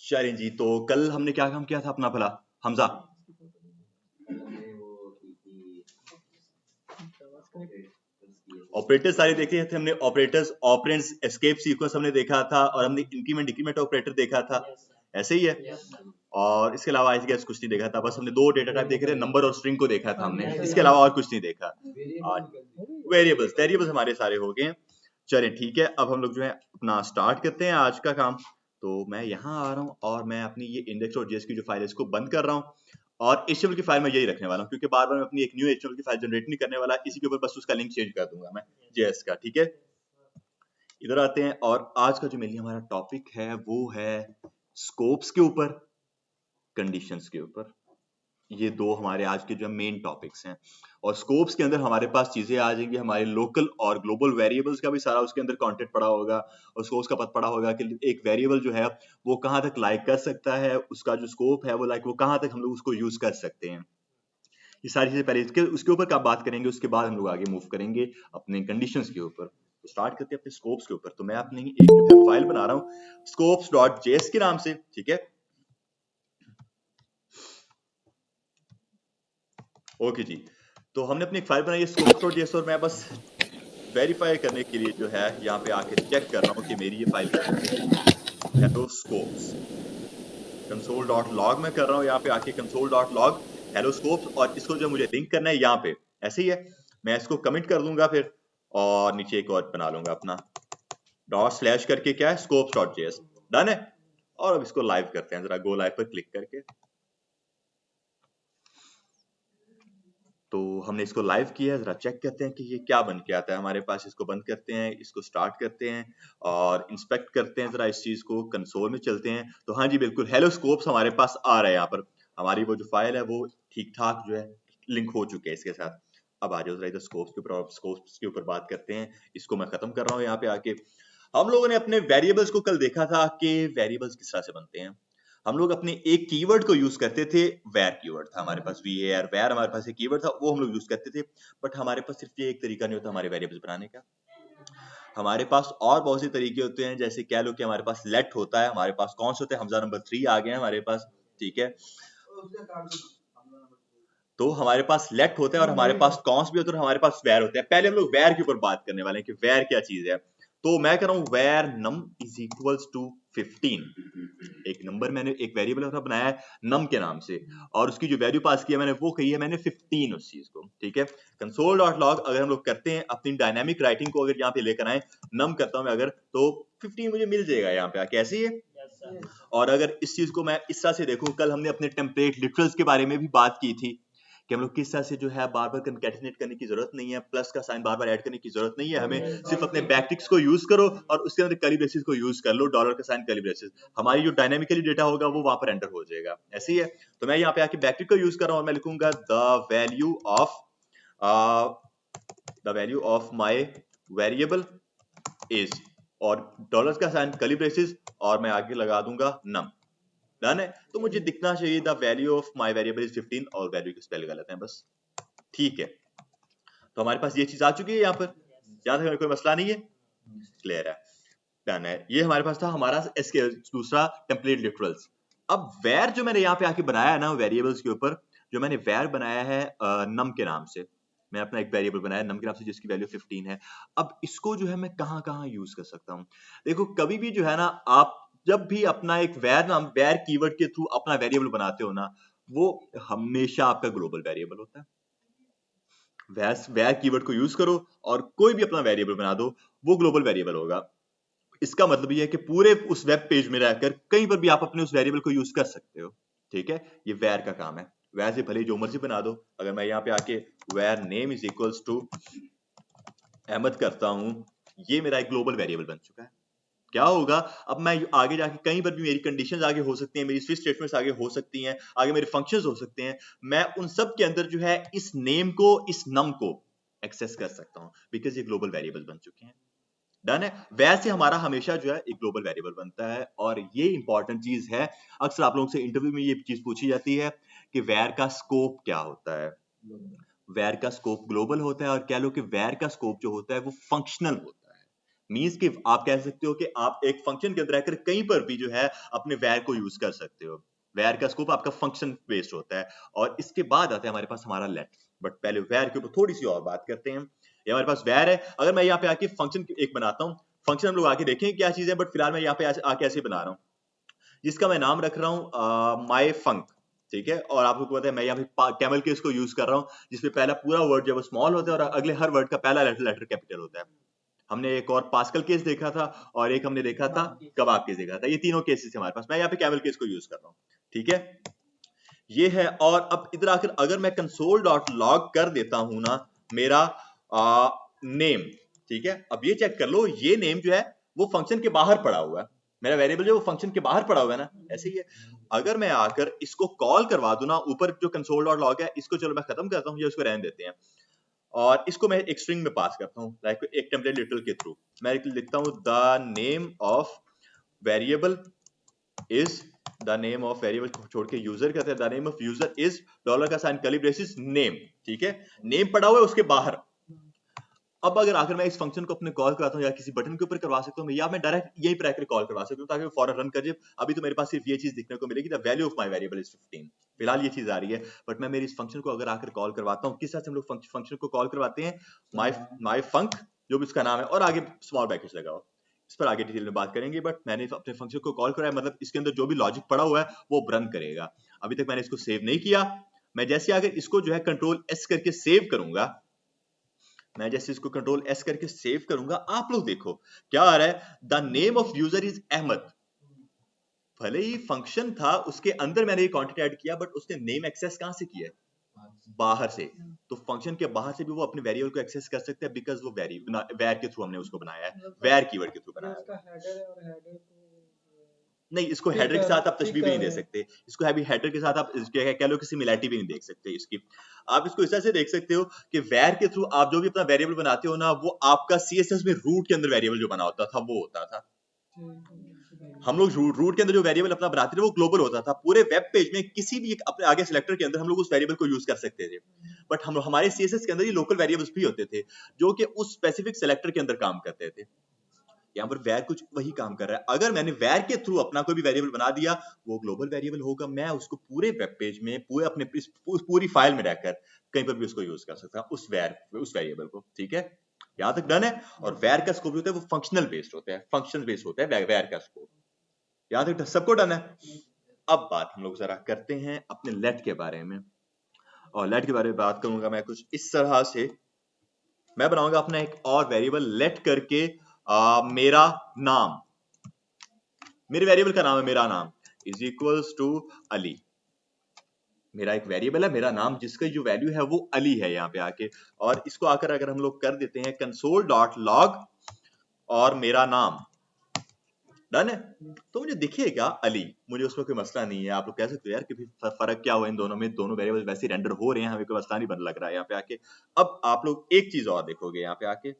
चलें जी, तो कल हमने क्या काम किया था अपना भला हमजा? ऑपरेटर सारे देखे थे हमने, ऑपरेटर्स, ऑपरेंड्स, एस्केप सीक्वेंस हमने देखा था, और हमने इंक्रीमेंट डिक्रीमेंट ऑपरेटर देखा था, ऐसे ही है। और इसके अलावा आई गेस कुछ नहीं देखा था, बस हमने दो डेटा टाइप देखे थे, नंबर और स्ट्रिंग को देखा था हमने, इसके अलावा और कुछ नहीं देखा। वेरिएबल्स वेरिएबल्स हमारे सारे हो गए। चलें ठीक है, अब हम लोग जो है अपना स्टार्ट करते हैं आज का काम। तो मैं यहाँ आ रहा हूँ और मैं अपनी ये index.js की जो फाइल है इसको बंद कर रहा हूँ, और HTML की फाइल मैं यही रखने वाला हूँ, क्योंकि बार बार मैं अपनी एक न्यू HTML की फाइल जनरेट नहीं करने वाला, इसी के ऊपर बस उसका लिंक चेंज कर दूंगा मैं JS का। ठीक है, इधर आते हैं, और आज का जो मेनली हमारा टॉपिक है वो है स्कोप्स के ऊपर, कंडीशंस के ऊपर। ये दो हमारे आज के जो मेन टॉपिक्स हैं, और स्कोप्स के अंदर हमारे पास चीजें आ जाएंगी, हमारे लोकल और ग्लोबल वेरिएबल्स का भी सारा उसके अंदर कंटेंट पड़ा होगा, और स्कोप्स का पता पड़ा होगा कि एक वेरिएबल जो है वो कहाँ तक लाइक कर सकता है, उसका जो स्कोप है वो लाइक वो कहाँ तक हम लोग उसको यूज कर सकते हैं। ये सारी चीजें पहले उसके ऊपर का बात करेंगे, उसके बाद हम लोग आगे मूव करेंगे अपने कंडीशंस के ऊपर। तो स्टार्ट करते हैं अपने स्कोप्स के ऊपर। तो मैं अपनी एक फाइल बना रहा हूँ scopes.js के नाम से, ठीक है। ओके जी, तो हमने अपनी एक फाइल बनाई है scopes.js, और मैं बस वेरीफाई करने के लिए जो है यहाँ पे आके चेक कर रहा हूँ कि मेरी ये फाइल हेलो स्कोप्स console.log में कर रहा हूँ, यहाँ पे आके console.log हेलो स्कोप्स, और इसको जो मुझे लिंक करना है यहाँ पे ऐसे ही है, मैं इसको कमिट कर दूंगा फिर, और नीचे एक और बना लूंगा अपना // करके, क्या है scopes.js, डन है। और अब इसको लाइव करते हैं, जरा गो लाइव पर क्लिक करके। तो हमने इसको लाइव किया है, जरा चेक करते हैं कि ये क्या बन के आता है हमारे पास। इसको बंद करते हैं, इसको स्टार्ट करते हैं और इंस्पेक्ट करते हैं जरा इस चीज को, कंसोल में चलते हैं। तो हाँ जी बिल्कुल, हेलो स्कोप्स हमारे पास आ रहा है यहाँ पर, हमारी वो जो फाइल है वो ठीक ठाक जो है लिंक हो चुके हैं इसके साथ। अब आ जाओ जरा इधर स्कोप्स के ऊपर, स्कोप्स के ऊपर बात करते हैं। इसको मैं खत्म कर रहा हूँ यहाँ पे आके। हम लोगों ने अपने वेरिएबल्स को कल देखा था कि वेरिएबल्स किस तरह से बनते हैं। हम लोग अपने एक कीवर्ड को यूज करते थे, वेर कीवर्ड था हमारे पास, var वेर हमारे पास एक कीवर्ड था, वो हम लोग यूज करते थे। बट हमारे पास सिर्फ ये एक तरीका नहीं होता हमारे वेरिएबल्स बनाने का, हमारे पास और बहुत से तरीके होते हैं। जैसे कह लो कि हमारे पास लेट होता है, हमारे पास कौन से होते हैं, हमजा नंबर 3 आ गए हैं हमारे पास, ठीक है। तो हमारे पास लेट होता है और हमारे पास कॉन्स भी होते हैं और हमारे पास वेर होते हैं। पहले हम लोग वेर के ऊपर बात करने वाले हैं कि वेर क्या चीज है। तो मैं कह रहा हूं where num is equals to 15। एक नंबर मैंने एक वेरिएबल अपना बनाया है नम के नाम से, और उसकी जो वैल्यू पास की है मैंने वो कही है मैंने 15 उस चीज को, ठीक है। console.log अगर हम लोग करते हैं अपनी डायनामिक राइटिंग को अगर यहाँ पे लेकर आए, नम करता हूं मैं अगर, तो 15 मुझे मिल जाएगा यहाँ पे आके, ऐसे ही है। और अगर इस चीज को मैं इस तरह से देखूं, कल हमने अपने टेम्पलेट लिटरल्स के बारे में भी बात की थी कि हम लोग किस तरह से जो है बार बार कंकैटिनेट करने की जरूरत नहीं है, प्लस का साइन बार बार ऐड करने की जरूरत नहीं है, हमें सिर्फ अपने बैकटिक्स को यूज करो और उसके अंदर कर्ली ब्रेसेस को यूज कर लो, डॉलर का साइन कर्ली ब्रेसेस, हमारी जो डायनामिकली डेटा होगा वो वहां पर एंटर हो जाएगा, ऐसे ही है। तो मैं यहाँ पे आके बैकटिक को यूज कर रहा हूँ और मैं लिखूंगा the value of my variable is, और डॉलर का साइन कर्ली ब्रेसेस, और मैं आगे लगा दूंगा नम, डन है। तो मुझे दिखना चाहिए the value of my variable is 15, और वैल्यू के स्पेल गलत है बस, ठीक है। तो हमारे पास ये चीज आ चुकी है यहाँ पर, यहाँ तक कोई मसला नहीं है, क्लियर है, डन है। ये हमारे पास था हमारा इसके दूसरा टेम्पलेट लिटरल्स। अब वेर जो मैंने यहाँ पे आके बनाया है ना वेरिएबल्स के ऊपर, जो मैंने वेर बनाया है नम के नाम से, मैं अपना एक वेरिएबल बनाया नम के नाम से जिसकी वैल्यू 15 है। अब इसको जो है मैं कहाँ कहाँ यूज कर सकता हूँ। देखो कभी भी जो है ना, आप जब भी अपना एक वेर कीवर्ड के थ्रू अपना वेरिएबल बनाते हो ना, वो हमेशा आपका ग्लोबल वेरिएबल होता है। वेर कीवर्ड को यूज करो और कोई भी अपना वेरिएबल बना दो, वो ग्लोबल वेरिएबल होगा। इसका मतलब ये है कि पूरे उस वेब पेज में रहकर कहीं पर भी आप अपने उस वेरिएबल को यूज कर सकते हो, ठीक है। ये वेर का काम है, वेर से भले जो मर्जी बना दो। अगर मैं यहाँ पे आके where name is equals to Ahmed करता हूं, ये मेरा एक ग्लोबल वेरिएबल बन चुका है। क्या होगा, अब मैं आगे जाके कहीं पर भी मेरी कंडीशंस आगे हो सकती हैं, मेरी स्विच स्टेटमेंट्स आगे हो सकती हैं, आगे मेरे फंक्शंस हो सकते हैं, मैं उन सब के अंदर जो है इस नेम को, इस नम को एक्सेस कर सकता हूं, बिकॉज ये ग्लोबल वेरिएबल बन चुके हैं, डन है। वैसे हमारा हमेशा जो है एक ग्लोबल वेरिएबल बनता है, और ये इंपॉर्टेंट चीज है। अक्सर आप लोगों से इंटरव्यू में ये चीज पूछी जाती है कि वेर का स्कोप क्या होता है। वेर का स्कोप ग्लोबल होता है, और कह लो कि वेर का स्कोप जो होता है वो फंक्शनल होता है। मीन्स कि आप कह सकते हो कि आप एक फंक्शन के अंदर रहकर कहीं पर भी जो है अपने वैर को यूज कर सकते हो। वैर का स्कोप आपका फंक्शन बेस्ड होता है और इसके बाद आता है हमारे पास हमारा लेट। बट पहले वैर के ऊपर थोड़ी सी और बात करते हैं। ये हमारे पास वैर है। अगर मैं यहाँ पे आके फंक्शन एक बनाता हूँ, फंक्शन हम लोग आके देखें क्या चीज है, बट फिलहाल मैं यहाँ पे आके ऐसे बना रहा हूँ जिसका मैं नाम रख रहा हूँ माई फंक। ठीक है, और आप लोग को पता है मैं यहाँ पे कैमल केस को यूज कर रहा हूँ जिसमें पहला पूरा वर्ड जो है स्मॉल होता है और अगले हर वर्ड का पहला लेटर कैपिटल होता है। हमने एक और पास्कल केस देखा था और एक हमने देखा था कबाब केस देखा था। ये तीनों केसेस हमारे पास, मैं यहाँ पे कैमल केस को यूज कर रहा हूँ। ठीक है, ये है। और अब इधर आकर अगर मैं कंसोल डॉट लॉग कर देता हूं ना मेरा नेम, ठीक है, अब ये चेक कर लो ये नेम जो है वो फंक्शन के बाहर पड़ा हुआ है, मेरा वेरिएबल जो वो फंक्शन के बाहर पड़ा हुआ है ना, ऐसे ही है। अगर मैं आकर इसको कॉल करवा दूं ना, ऊपर जो कंसोल डॉट लॉग है इसको चलो मैं खत्म करता हूं या इसको रहने देते हैं और इसको मैं एक स्ट्रिंग में पास करता हूं, लाइक एक टेम्पलेट लिटरल के थ्रू मैं लिखता हूं the name of variable is, the name of variable छोड़ के यूजर कहते हैं, the name of user is dollar का साइन कर्ली ब्रेसेस नेम। ठीक है, नेम पड़ा हुआ है उसके बाहर। अब अगर आकर मैं इस फंक्शन को अपने कॉल करवाता हूँ या किसी बटन के ऊपर करवा सकता हूँ या मैं डायरेक्ट यहीं पर आकर कॉल करवा सकता हूँ ताकि वो फौरन रन कर जाए। अभी तो मेरे पास सिर्फ ये चीज देखने को मिलेगी, the value of my variable is 15, फिलहाल ये चीज आ रही है। बट मैं मेरी इस फंक्शन को अगर आकर कॉल करवाता हूँ, किस तरह से हम लोग फंक्शन को कॉल करवाते हैं, माय फंक जो भी उसका नाम है और आगे स्मॉल ब्रैकेट्स लगाओ, इस पर आगे डिटेल में बात करेंगे। बट मैंने अपने फंक्शन को कॉल कराया, मतलब इसके अंदर जो भी लॉजिक पड़ा हुआ है वो रन करेगा। अभी तक मैंने इसको सेव नहीं किया, मैं जैसे आगे इसको जो है कंट्रोल एस करके सेव करूंगा, मैं जैसे इसको कंट्रोल एस करके सेव करूंगा, आप लोग देखो क्या आ रहा है, the name of user is Ahmed. भले ही फंक्शन था उसके अंदर मैंने ये क्वांटिटी ऐड किया बट उसने नेम एक्सेस कहां से किया है, बाहर से। तो फंक्शन के बाहर से भी वो अपने वेरिएबल को एक्सेस कर सकते हैं बिकॉज वो वैर के थ्रू हमने उसको बनाया है, वैर कीवर्ड के थ्रू बनाया है। नहीं, इसको हेडर के साथ आप तशबीह भी नहीं दे सकते, इसको हैवी हेडर के साथ आप कह लो कि सिमिलैरिटी भी नहीं देख सकते इसकी। आप इसको इस तरह से देख सकते हो कि वैर के थ्रू आप जो भी अपना वेरिएबल बनाते हो ना, वो आपका सीएसएस में रूट के अंदर वेरिएबल जो बना होता था वो होता था। हम लोग रूट के अंदर जो वेरिएबल अपना बनाते थे वो ग्लोबल होता था, पूरे वेब पेज में किसी भी अपने आगे सिलेक्टर के अंदर हम लोग उस वेरिएबल को यूज कर सकते थे। बट हम हमारे सीएसएस के अंदर ये लोकल वेरिएबल्स भी होते थे जो कि उस स्पेसिफिक सिलेक्टर के अंदर काम करते थे। यहाँ पर वैर कुछ वही काम कर रहा है। अगर मैंने वैर के थ्रू अपना कोई भी वेरिएबल बना दिया, वो ग्लोबल वेरिएबल होगा, मैं उसको पूरे वेब पेज में पूरे अपने पूरी फाइल में रहकर कहीं पर भी उसको यूज कर सकता हूँ, उस वेरिएबल को। ठीक है, यहाँ तक डन है। और वैर का स्कोप होता है वो फंक्शनल बेस्ड होता है, फंक्शनल बेस्ड होता है वैर का स्कोप। यहाँ तक सबको डन है। अब बात हम लोग जरा करते हैं अपने लेट के बारे में, और लेट के बारे में बात करूंगा मैं कुछ इस तरह से। मैं बनाऊंगा अपना एक और वेरिएबल लेट करके मेरा नाम, मेरे वेरिएबल का नाम है मेरा नाम इज इक्वल्स टू अली। मेरा एक वेरिएबल है मेरा नाम जिसका जो वैल्यू है वो अली है यहाँ पे आके, और इसको आकर अगर हम लोग कर देते हैं कंसोल डॉट लॉग और मेरा नाम, डन है, तो मुझे दिखेगा अली, मुझे उसमें कोई मसला नहीं है। आप लोग कह सकते हो यार कि फर्क क्या हुआ इन दोनों में, दोनों वेरिएबल वैसे रेंडर हो रहे हैं, हमें कोई मसला नहीं बन लग रहा है यहाँ पे आके। अब आप लोग एक चीज और देखोगे यहाँ पे आके,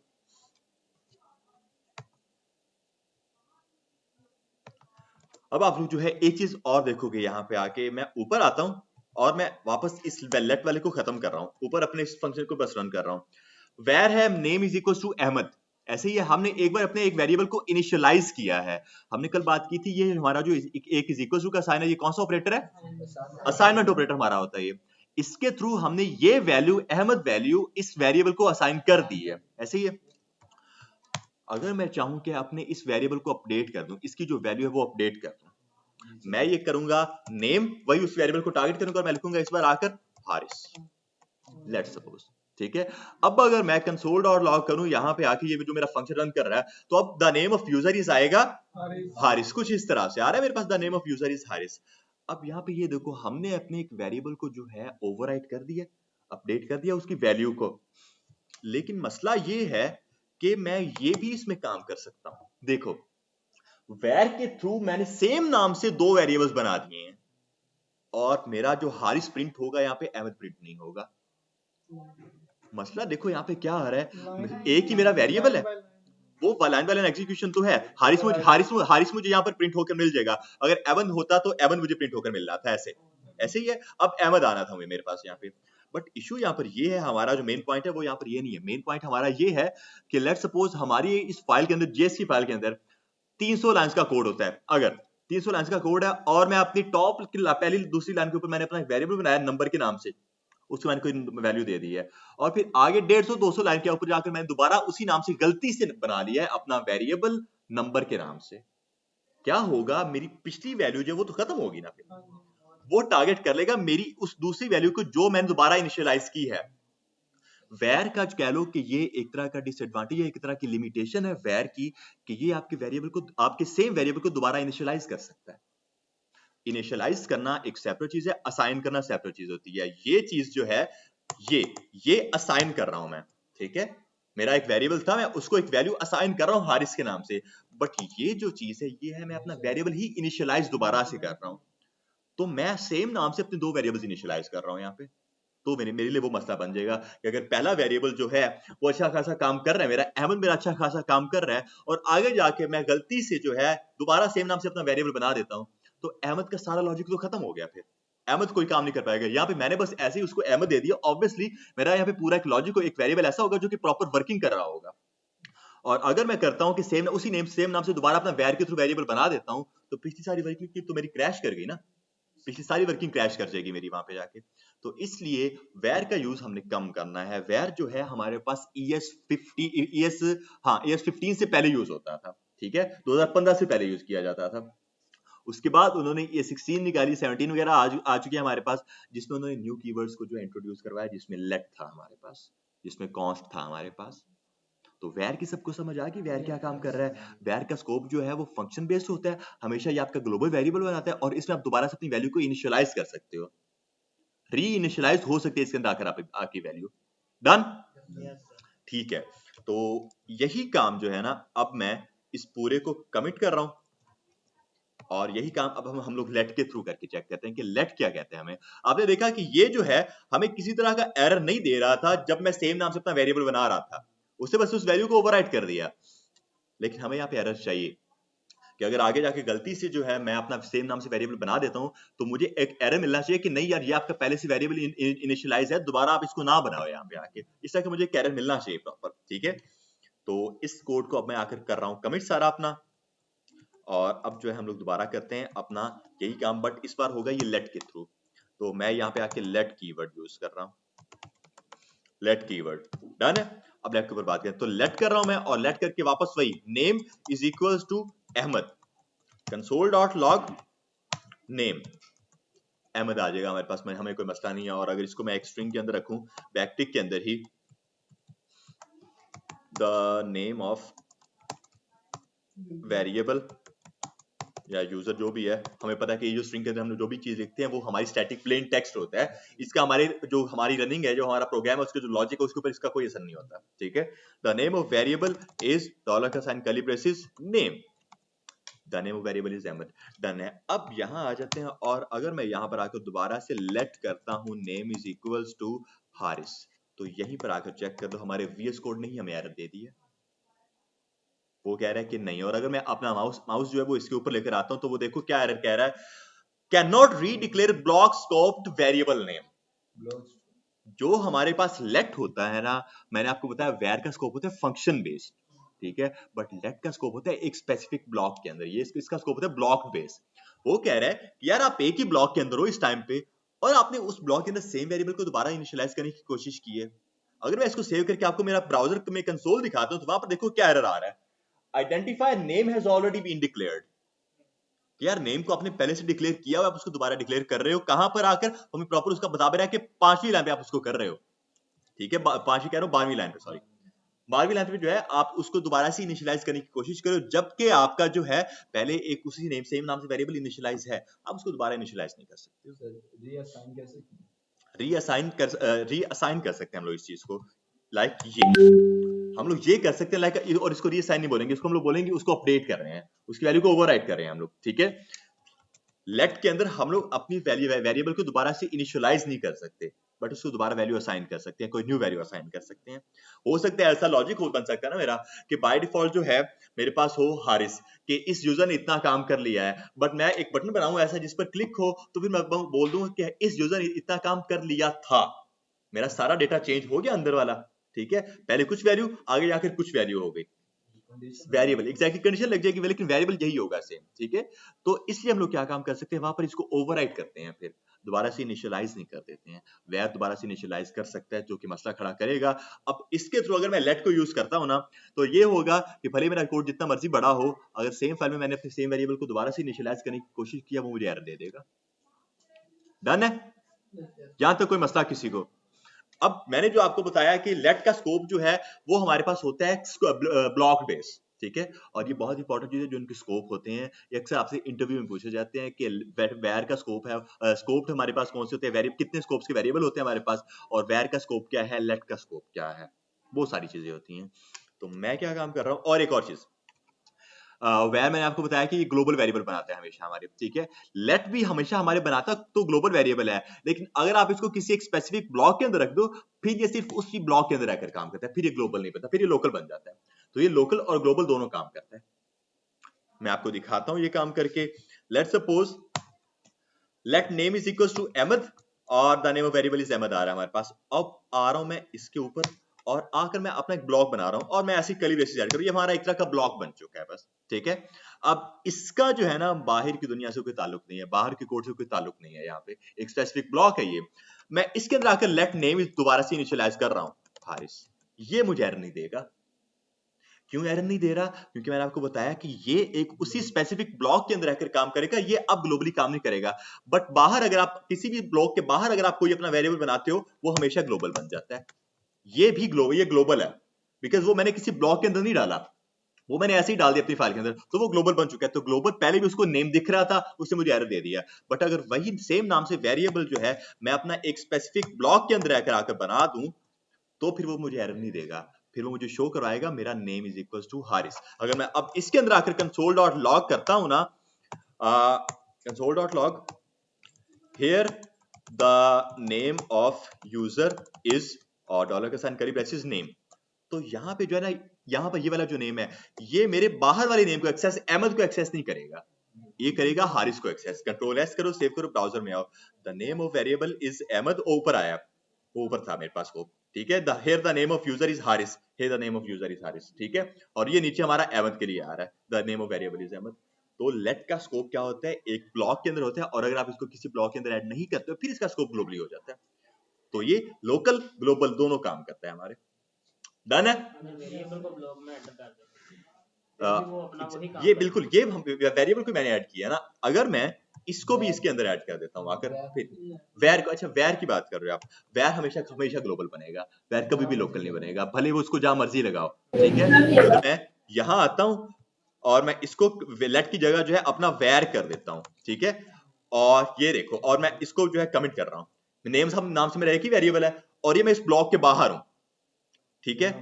अब आप लोग जो है एक चीज और देखोगे यहाँ पे आके, मैं ऊपर आता हूं और मैं वापस इस लेट वाले को खत्म कर रहा हूं, ऊपर अपने इस फंक्शन को बस रन कर रहा हूं। वेयर है name is equal to Ahmed, ऐसे ही हमने एक बार अपने एक वेरिएबल को इनिशियलाइज किया है। हमने कल बात की थी, ये हमारा जो एक इज इक्वल टू का साइन है, ये कौन सा ऑपरेटर है, असाइनमेंट ऑपरेटर हमारा होता है ये। इसके थ्रू हमने ये वैल्यू अहमद वैल्यू इस वेरिएबल को असाइन कर दी है, ऐसे ही है। अगर मैं चाहूं कि अपने इस वेरिएबल को अपडेट कर दूं, इसकी जो वैल्यू है वो अपडेट कर दूं, मैं ये करूंगा नेम, वही उस वेरिएबल को टारगेट करूंगा और मैं लिखूंगा इस बार आकर हारिस, लेट्स सपोज। ठीक है, अब अगर मैं कंसोल डॉट लॉग करूं यहाँ पे आके, ये जो मेरा फंक्शन रन कर रहा है, तो अब the name of user is आएगा हारिस, कुछ इस तरह से आ रहा है मेरे पास, the name of user is Haris. अब यहाँ पे ये देखो हमने अपने एक वेरिएबल को जो है ओवरराइट कर दिया, अपडेट कर दिया उसकी वैल्यू को। लेकिन मसला ये है कि मैं ये भी इसमें काम कर सकता हूं, देखो वैर के थ्रू मैंने सेम नाम से दो वेरिएबल्स बना दिए हैं और मेरा जो हारिस प्रिंट होगा यहाँ पे अहमद प्रिंट नहीं होगा। मसला देखो यहाँ पे क्या आ रहा है, एक ही मेरा वेरिएबल है, वो लाइन बाय लाइन एग्जीक्यूशन तो है, हारिस मुझे यहाँ पर प्रिंट होकर मिल जाएगा, अगर एवन होता तो एवन मुझे प्रिंट होकर मिल रहा था, ऐसे ऐसे ही है। अब अहमद आना था मेरे पास यहाँ पे, बट इशू यहाँ पर ये है, हमारा जो मेन पॉइंट है वो यहाँ पर ये नहीं है। मेन पॉइंट हमारा ये है कि लेट्स सपोज हमारी इस फाइल के अंदर, जेएसपी फाइल के अंदर 300 लाइंस का कोड होता है। अगर 300 लाइंस का कोड है और मैं अपनी टॉप की पहली दूसरी लाइन के ऊपर मैंने अपना वेरिएबल बनाया नंबर के नाम से, उसको मैंने कोई वैल्यू दे दी है, और फिर आगे 150-200 लाइन के ऊपर जाकर मैंने दोबारा उसी नाम से गलती से बना लिया है अपना वेरिएबल नंबर के नाम से, क्या होगा, मेरी पिछली वैल्यू जो वो तो खत्म होगी ना, फिर वो टारगेट कर लेगा मेरी उस दूसरी वैल्यू को जो मैंने दोबारा इनिशियलाइज की है। वैर का कह लो कि ये एक तरह का डिसएडवांटेज है, एक तरह की लिमिटेशन है वैर की, कि ये आपके वेरिएबल को, आपके सेम वेरिएबल को दोबारा इनिशियलाइज कर सकता है। इनिशियलाइज करना एक सेपरेट चीज है, असाइन करना सेपरेट चीज होती है। ये चीज जो है ये असाइन कर रहा हूं मैं, ठीक है, मेरा एक वेरिएबल था, मैं उसको एक वैल्यू असाइन कर रहा हूं हारिस के नाम से, बट ये जो चीज है ये है मैं अपना वेरिएबल ही इनिशियलाइज दोबारा से कर रहा हूं। तो मैं सेम नाम से अपने दो वेरिएबल्स इनिशियलाइज कर रहा हूं यहाँ पे। तो मेरे लिए वो मसला बन जाएगा कि अगर पहला वेरिएबल जो है वो अच्छा खासा काम कर रहा है, मेरा अहमद मेरा अच्छा खासा काम कर रहा है, और आगे जाके मैं गलती से जो है दोबारा सेम नाम से अपना वेरिएबल बना देता हूं, तो अहमद का सारा लॉजिक तो खत्म हो गया, फिर अहमद कोई काम नहीं कर पाएगा। यहाँ पे मैंने बस ऐसे ही उसको अहमद दे दिया, ऑब्वियसली मेरा यहाँ पे पूरा एक लॉजिक, एक वेरिएबल ऐसा होगा जो कि प्रॉपर वर्किंग कर रहा होगा। और अगर मैं करता हूं कि सेम नाम से दोबारा अपना वैर के थ्रू वेरिएबल बना देता हूं, तो पिछली सारी वर्किंग तो मेरी क्रैश कर गई ना, पिछली सारी वर्किंग क्रैश कर जाएगी मेरी वहां पे जाके। तो इसलिए वैर का यूज हमने कम करना है। वैर जो है हमारे पास ES15 से पहले यूज होता था, ठीक है, 2015 से पहले यूज किया जाता था। उसके बाद उन्होंने ये 16 निकाली, 17 वगैरह आ चुकी है हमारे पास, जिसमें उन्होंने न्यू कीवर्ड्स को जो इंट्रोड्यूस करवाया, जिसमें लेट था हमारे पास, जिसमें कॉन्स्ट था हमारे पास। तो वैर की सबको समझ आ गई वैर क्या काम कर रहा है। वैर का स्कोप जो है वो फंक्शन बेस्ड होता है, हमेशा ये आपका ग्लोबल वेरिएबल बनाता है, और इसमें आप दोबारा से अपनी वैल्यू को इनिशियलाइज कर सकते हो, री इनिशियलाइज हो सकती है इसके अंदर आकर आपकी वैल्यू। डन, ठीक है। तो यही काम जो है ना, अब मैं इस पूरे को कमिट कर रहा हूं, और यही काम अब हम लोग लेट के थ्रू करके चेक करते हैं कि लेट क्या कहते हैं हमें। आपने देखा कि ये जो है हमें किसी तरह का एरर नहीं दे रहा था जब मैं सेम नाम से अपना वेरिएबल बना रहा था, उससे बस उस वैल्यू को ओवरराइट कर दिया। लेकिन हमें यहाँ पे एरर चाहिए कि अगर आगे जाके गलती से जो है मैं अपना सेम नाम से वेरिएबल बना देता हूं, तो मुझे एक एरर मिलना चाहिए कि नहीं यार, ये आपका पहले से वेरिएबल इनिशियलाइज है, दोबारा आप इसको ना बनाओ यहाँ पे आके, इस तरह का मुझे एक एरर मिलना चाहिए प्रॉपर, ठीक है। तो इस कोड को अब मैं आकर कर रहा हूँ कमिट सारा अपना, और अब जो है हम लोग दोबारा करते हैं अपना यही काम, बट इस बार होगा ये लेट के थ्रू। तो मैं यहाँ पे आके लेट कीवर्ड यूज कर रहा हूँ, लेट कीवर्ड, डन है। अब लेट के ऊपर बात करें, तो लेट कर रहा हूं मैं, और लेट करके वापस वही name is equals to Ahmad, console.log name, Ahmad आ जाएगा हमारे पास में, हमें कोई मसला नहीं है। और अगर इसको मैं एक स्ट्रिंग के अंदर रखूं, बैकटिक के अंदर ही, द नेम ऑफ वेरिएबल या यूजर जो भी है, हमें पता है कि ये जो स्ट्रिंग के अंदर हम जो भी चीज लिखते हैं वो हमारी स्टैटिक प्लेन टेक्स्ट होता है, इसका हमारी रनिंग है, जो हमारा प्रोग्राम है, उसके जो लॉजिक है उसके ऊपर इसका कोई असर नहीं होता, ठीक है। The name of variable is dollar का sign curly braces name, the name of variable is Ahmad, done है। अब यहाँ आ जाते हैं, और अगर मैं यहाँ पर आकर दोबारा से लेट करता हूँ name is equals to Haris, तो यहीं पर आकर चेक कर दो हमारे VS कोड ने ही हमें एरर दे दी है, वो कह रहा है कि नहीं। और अगर मैं अपना माउस जो है वो इसके ऊपर लेकर आता हूं, तो वो देखो क्या एरर कह रहा है, can not redeclare block scoped variable name. जो हमारे पास लेट होता है ना, मैंने आपको बताया वैर का स्कोप होता है फंक्शन बेस्ड, ठीक है, बट लेट का स्कोप होता है एक स्पेसिफिक ब्लॉक के अंदर, ये इसका स्कोप होता है ब्लॉक बेस्ड। वो कह रहा है कि यार आप एक ही ब्लॉक के अंदर हो इस टाइम पे, और आपने उस ब्लॉक के अंदर सेम वेरिएबल को दोबारा इनिशियलाइज करने की कोशिश की है। अगर मैं इसको सेव करके आपको मेरा ब्राउजर में कंसोल दिखाता हूं, तो वहां पर देखो क्या एरर आ रहा है, identify name has already been declared. यार नेम को आपने पहले से डिक्लेयर किया हुआ, आप उसको दोबारा डिक्लेयर कर रहे हो, कहां पर आकर, हमें प्रॉपर उसका बता रहा है कि 5वीं लाइन पे आप उसको कर रहे हो, ठीक है, 5वीं कह रहा हूं, 12वीं लाइन पे, सॉरी 12वीं लाइन पे जो है आप उसको दोबारा से इनिशियलाइज करने की कोशिश करो, जबकि आपका जो है पहले एक उसी नेम सेम नाम से वेरिएबल इनिशियलाइज है, आप उसको दोबारा इनिशियलाइज नहीं कर सकते। रीअसाइन कर सकते हैं हम लोग इस चीज को, लाइक ये हम लोग ये कर सकते हैं, लाइक, और इसको रीअसाइन नहीं बोलेंगे, इसको हम लोग बोलेंगे उसको अपडेट कर रहे हैं, उसकी वैल्यू को ओवरराइट कर रहे हैं हम लोग, ठीक है। लेट के अंदर हम लोग अपनी वेरिएबल को दोबारा से इनिशियलाइज नहीं कर सकते, बट उसको दोबारा वैल्यू असाइन कर सकते हैं, कोई न्यू वैल्यू असाइन कर सकते हैं। हो सकता है ऐसा लॉजिक हो बन सकता है ना मेरा, कि बाय डिफॉल्ट जो है मेरे पास हो हारिस, कि इस यूजर ने इतना काम कर लिया है, बट मैं एक बटन बनाऊं ऐसा जिस पर क्लिक हो, तो फिर मैं बोल दूं कि इस यूजर ने इतना काम कर लिया था, मेरा सारा डेटा चेंज हो गया अंदर वाला, ठीक है, पहले कुछ वैल्यू, आगे जाकर कुछ वैल्यू हो गई, वेरिएबल एग्जैक्टली कंडीशन लग जाएगी, लेकिन वेरिएबल यही होगा सेम, ठीक है। तो इसलिए हम लोग क्या काम कर सकते हैं, वहां पर इसको ओवरराइड करते हैं, फिर दोबारा से इनिशियलाइज नहीं कर देते हैं। वेर दोबारा से इनिशियलाइज कर सकता है, जो कि मसला खड़ा करेगा। अब इसके थ्रू अगर मैं लेट को यूज करता हूं ना, तो ये होगा कि भले मेरा कोड जितना मर्जी बड़ा हो, अगर सेम फाइल में मैंने अपने सेम वेरिएबल को दोबारा से इनिशियलाइज करने की कोशिश किया, वो मुझे एरर दे देगा। डन है, यहां तक कोई मसला किसी को? अब मैंने जो आपको बताया कि लेट का स्कोप जो है वो हमारे पास होता है ब्लॉक बेस, ठीक है। और ये बहुत इंपॉर्टेंट चीज है, जो इनके स्कोप होते हैं ये अक्सर आपसे इंटरव्यू में पूछे जाते हैं कि वेर का स्कोप है, स्कोप हमारे पास कौन से होते हैं, वेरिएबल कितने स्कोप्स के वेरिएबल होते हैं हमारे पास, और वेर का स्कोप क्या है, लेट का स्कोप क्या है, वो सारी चीजें होती हैं। तो मैं क्या काम कर रहा हूँ, और एक और चीज, वेर मैंने आपको बताया कि ये ग्लोबल वेरिएबल बनाता है हमेशा हमारे, ठीक है। लेट भी हमेशा हमारे बनाता तो ग्लोबल वेरिएबल है, लेकिन अगर आप इसको किसी एक स्पेसिफिक ब्लॉक के अंदर रख दो, फिर ये सिर्फ उसी ब्लॉक के अंदर रहकर काम करता है, फिर ये ग्लोबल नहीं बनता, फिर ये लोकल बन जाता है। तो ये लोकल और ग्लोबल दोनों काम करता है। मैं आपको दिखाता हूं ये काम करके। Let suppose let name is equal to Ahmad और the name of variable is Ahmad आ रहा है हमारे पास। अब आ रहा हूं मैं इसके ऊपर और आकर मैं अपना एक ब्लॉक बना रहा हूं, और मैं ऐसी कर्ली ब्रेसेस ऐड करूं, ये हमारा एक तरह का ब्लॉक बन चुका है बस, ठीक है। अब इसका जो है ना बाहर की दुनिया से कोई ताल्लुक नहीं है, बाहर के कोड से कोई ताल्लुक नहीं है, यहाँ पे एक स्पेसिफिक ब्लॉक है ये। मैं इसके अंदर आकर लेट नेम दोबारा से इनिशियलाइज कर रहा हूं हारिस, ये मुझे एरर नहीं देगा। क्यों एरर नहीं दे रहा? क्योंकि मैंने आपको बताया कि ये एक उसी स्पेसिफिक ब्लॉक के अंदर रहकर काम करेगा, ये अब ग्लोबली काम नहीं करेगा। बट बाहर अगर आप किसी भी ब्लॉक के बाहर अगर आप कोई अपना वेरिएबल बनाते हो, वो हमेशा ग्लोबल बन जाता है। ये भी ये ग्लोबल है, बिकॉज वो मैंने किसी ब्लॉक के अंदर नहीं डाला, वो मैंने ऐसे ही डाल दिया अपनी फाइल के अंदर, तो वो ग्लोबल बन चुका है। तो ग्लोबल पहले भी उसको नेम दिख रहा था, उसने मुझे एरर दे दिया। बट अगर वही सेम नाम से वेरिएबल जो है मैं अपना एक स्पेसिफिक ब्लॉक के अंदर रहकर आकर बना दूं, तो फिर वो मुझे एरर नहीं देगा, फिर वो मुझे शो करवाएगा मेरा name is equal to Haris. अगर मैं अब इसके अंदर आकर कंसोल डॉट लॉग करता हूं ना, console dot log here the name of user is, और डॉलर के साइन करी ब्रैकेट्स नेम, तो यहाँ पे जो है ना, यहाँ पर ये वाला जो नेम है, ये मेरे बाहर वाले नेम को एक्सेस, अहमद को एक्सेस नहीं करेगा, ये करेगा हारिस को एक्सेस। कंट्रोल एस करो, सेव करो, ब्राउजर में आओ, the name of variable is Ahmad, ऊपर आया, वो ऊपर था मेरे पास वो, ठीक है। Here the name of user is Haris, here the name of user is Haris, ठीक है। और ये नीचे हमारा अहमद के लिए आ रहा है, the name of variable is Ahmad. तो लेट का स्कोप क्या होता है, एक ब्लॉक के अंदर होता है, और अगर आप इसको किसी ब्लॉक के अंदर ऐड नहीं करते हो, फिर इसका स्कोप ग्लोबली हो जाता है। तो ये लोकल ग्लोबल दोनों काम करता है हमारे। डन है, वेरिएबल को ब्लॉक में एंटर कर देते हैं। ये बिल्कुल, ये वेरिएबल को मैंने ऐड किया ना, अगर मैं इसको भी इसके अंदर ऐड कर देता हूँ आकर, फिर वेर को, अच्छा वेर की बात कर रहे हो आप, वेर हमेशा हमेशा ग्लोबल बनेगा, वेर कभी भी लोकल नहीं बनेगा, भले वो उसको जहां मर्जी लगाओ, ठीक है। अगर मैं यहाँ आता हूँ और मैं इसको लेट की जगह जो है अपना वेर कर देता हूँ, ठीक है, और ये देखो, और मैं इसको जो है कमिट कर रहा हूँ, नेम्स हम नाम से मेरा एक ही वेरिएबल है, और ये मैं इस ब्लॉक के बाहर हूँ, ठीक है।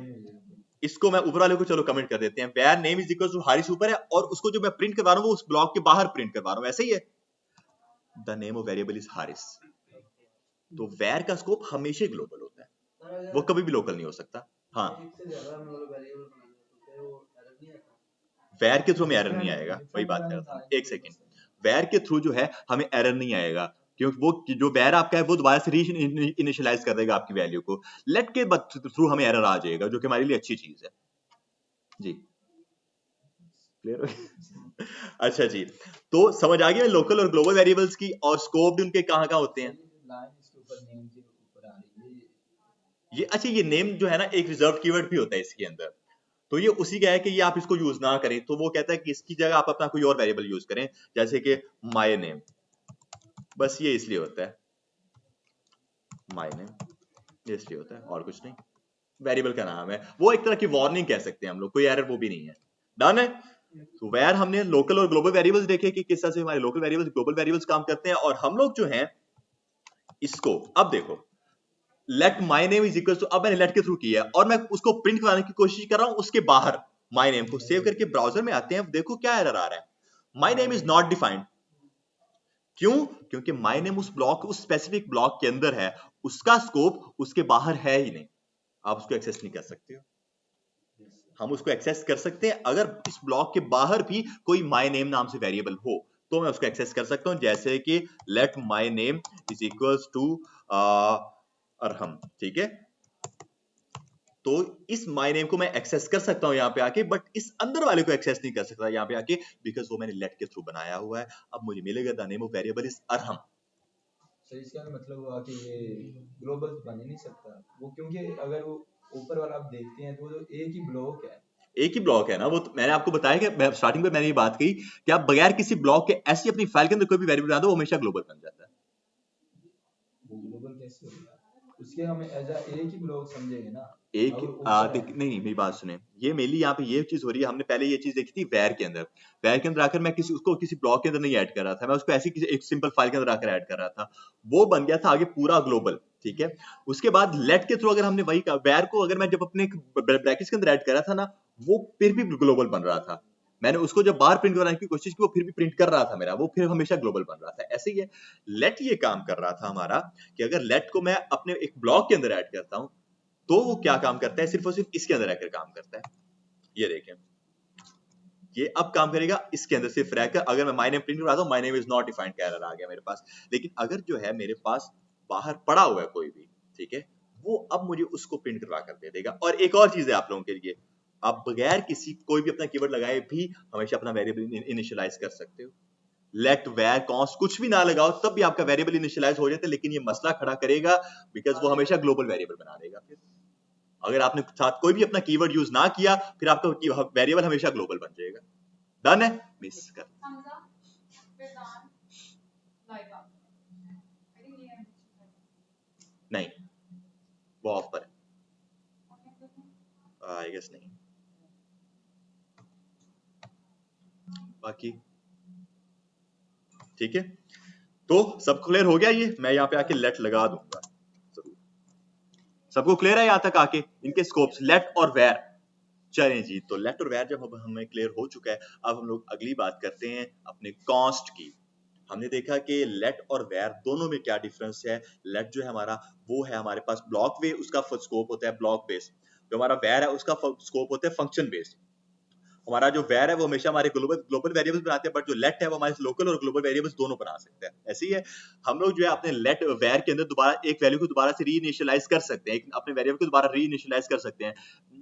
इसको मैं ऊपर वाले को चलो कमेंट कर देते हैं, var name is equal to Haris ऊपर है, और उसको जो मैं प्रिंट करवा रहा हूँ वो उस ब्लॉक के बाहर प्रिंट करवा रहा हूँ, ऐसे ही है, the name of variable is Haris. तो वेयर का स्कोप हमेशा ग्लोबल होता है, वो कभी भी लोकल नहीं हो सकता। हाँ, वेयर के थ्रू हमें एरर नहीं आएगा, वही बात कर रहा था, एक सेकेंड, वेयर के थ्रू जो है हमें एरर नहीं आएगा, क्योंकि वो जो वेयर आपका है वो दोबारा से री इनिशियलाइज कर देगा आपकी वैल्यू को, लेट के थ्रू हमें एरर आ जाएगा, जो कि हमारे लिए अच्छी चीज है जी। क्लियर हो? अच्छा जी, तो समझ आ गया लोकल और ग्लोबल वेरिएबल्स की, और स्कोप भी उनके कहाँ कहाँ होते हैं। ये अच्छा, ये नेम जो है ना एक रिजर्व कीवर्ड भी होता है इसके अंदर, तो ये उसी का है कि ये आप इसको यूज ना करें, तो वो कहता है कि इसकी जगह आप अपना कोई और वेरिएबल यूज करें, जैसे कि माय नेम, बस ये इसलिए होता है, माय नेम इसलिए होता है, और कुछ नहीं, वेरिएबल का नाम है, वो एक तरह की वार्निंग कह सकते हैं हम लोग, कोई एरर वो भी नहीं है। डन है। तो वेयर हमने लोकल और ग्लोबल वेरिएबल्स देखे कि किस तरह से हमारे लोकल वेरिएबल्स ग्लोबल वेरिएबल्स काम करते हैं, और हम लोग जो हैं इसको, अब देखो let my name is equal to, अब मैंने लेट के थ्रू किया और मैं उसको प्रिंट कराने की कोशिश कर रहा हूं उसके बाहर, माय नेम को सेव करके ब्राउजर में आते हैं, देखो क्या एरर आ रहा है, my name is not defined. क्यों? क्योंकि माय नेम उस ब्लॉक, उस स्पेसिफिक ब्लॉक के अंदर है, उसका स्कोप उसके बाहर है ही नहीं, आप उसको एक्सेस नहीं कर सकते हो। हम उसको एक्सेस कर सकते हैं अगर इस ब्लॉक के बाहर भी कोई माय नेम नाम से वेरिएबल हो, तो मैं उसको एक्सेस कर सकता हूं, जैसे कि let my name is equals to Arham, ठीक है। तो इस माय नेम को मैं एक्सेस कर सकता हूं यहाँ पे आके, बट इस अंदर वाले को एक्सेस नहीं कर सकता यहाँ पे आके, बिकॉज वो मैंने लेट के थ्रू बनाया हुआ है। अब मुझे मिलेगा the name of variable is Arham. सही, इसका मतलब हुआ कि ये ग्लोबल बन ही नहीं सकता वो, क्योंकि अगर वो ऊपर वाला आप देखते हैं तो वो जो एक ही ब्लॉक है, एक ही ब्लॉक है ना वो, तो मैंने आपको बताया कि स्टार्टिंग में मैंने ये बात कही कि आप बगैर किसी ब्लॉक के ऐसी अपनी फाइल के अंदर कोई भी वेरिएबल बना दो, वो हमेशा ग्लोबल बन जाता है। वो ग्लोबल कैसे होगा? उसके हम एज एक ही ब्लॉक समझेंगे ना। एक और ऊपर है नहीं, मेरी बात सुने, ये मेनली यहाँ पे ये चीज हो रही है। हमने पहले ये चीज देखी थी वेर के अंदर। वेर के अंदर आकर मैं उसको किसी ब्लॉक के अंदर नहीं ऐड कर रहा था, मैं उसको ऐसी किसी एक सिंपल फाइल के अंदर आकर ऐड कर रहा था, वो बन गया था आगे पूरा ग्लोबल, ठीक है। उसके बाद लेट के थ्रू अगर हमने वही वेर को अगर मैं जब अपने ब्रैकेट्स के अंदर ऐड कर रहा था ना, वो फिर भी ग्लोबल बन रहा था। मैंने उसको जब बाहर प्रिंट कराने की कोशिश की, वो फिर भी प्रिंट कर रहा था मेरा, वो फिर हमेशा ग्लोबल बन रहा था। ऐसे ही है लेट, ये काम कर रहा था हमारा कि अगर लेट को मैं अपने एक ब्लॉक के अंदर ऐड करता हूं, तो वो क्या काम करता है, सिर्फ और सिर्फ इसके अंदर रहकर काम करता है। ये देखें, ये अब काम करेगा इसके अंदर सिर्फ रहकर। अगर मैं माय नेम प्रिंट कराता हूं, my name is not defined का एरर आ गया मेरे पास। लेकिन अगर जो है मेरे पास बाहर पड़ा हुआ है कोई भी, ठीक है, वो अब मुझे उसको प्रिंट करवा कर दे देगा। और एक और चीज है आप लोगों के लिए, आप बगैर किसी कोई भी अपना कीवर्ड लगाए भी हमेशा अपना वेरिएबल इनिशियलाइज कर सकते हो। लेट वेर कॉन्स्ट कुछ भी ना लगाओ तब भी आपका वेरिएबल इनिशियलाइज हो जाता है, लेकिन ये मसला खड़ा करेगा बिकॉज वो हमेशा ग्लोबल वेरिएबल बना देगा। फिर अगर आपने साथ कोई भी अपना कीवर्ड यूज ना किया, फिर आपका वेरिएबल हमेशा ग्लोबल बन जाएगा। डन है? मिस कर नहीं, वो ऑफ पर है, आई गेस नहीं। बाकी ठीक है, तो सब क्लियर हो गया। ये मैं यहाँ पे आके लेट लगा दूंगा जरूर। सबको क्लियर है यहाँ तक आके इनके स्कोप्स लेट और वेर? चलें जी, तो लेट और वेर जब हमें क्लियर हो चुका है, अब हम लोग अगली बात करते हैं अपने कॉस्ट की। हमने देखा कि लेट और वेर दोनों में क्या डिफरेंस है। लेट जो है हमारा, वो है हमारे पास ब्लॉक वे, उसका स्कोप होता है ब्लॉक बेस्ड। जो हमारा वेर है उसका स्कोप होता है फंक्शन बेस्ड। हमारा जो वेर है वो हमेशा हमारे ग्लोबल वेरिएबल्स बनाते हैं, बट जो लेट है वो हमारे लोकल और ग्लोबल वेरिएबल्स दोनों बना सकते हैं। ऐसे ही है, हम लोग जो है अपने लेट वेर के अंदर दोबारा एक वैल्यू को दोबारा से रीइनिशियलाइज कर सकते हैं, अपने वेरिएबल को दोबारा रीइनिशियलाइज कर सकते हैं।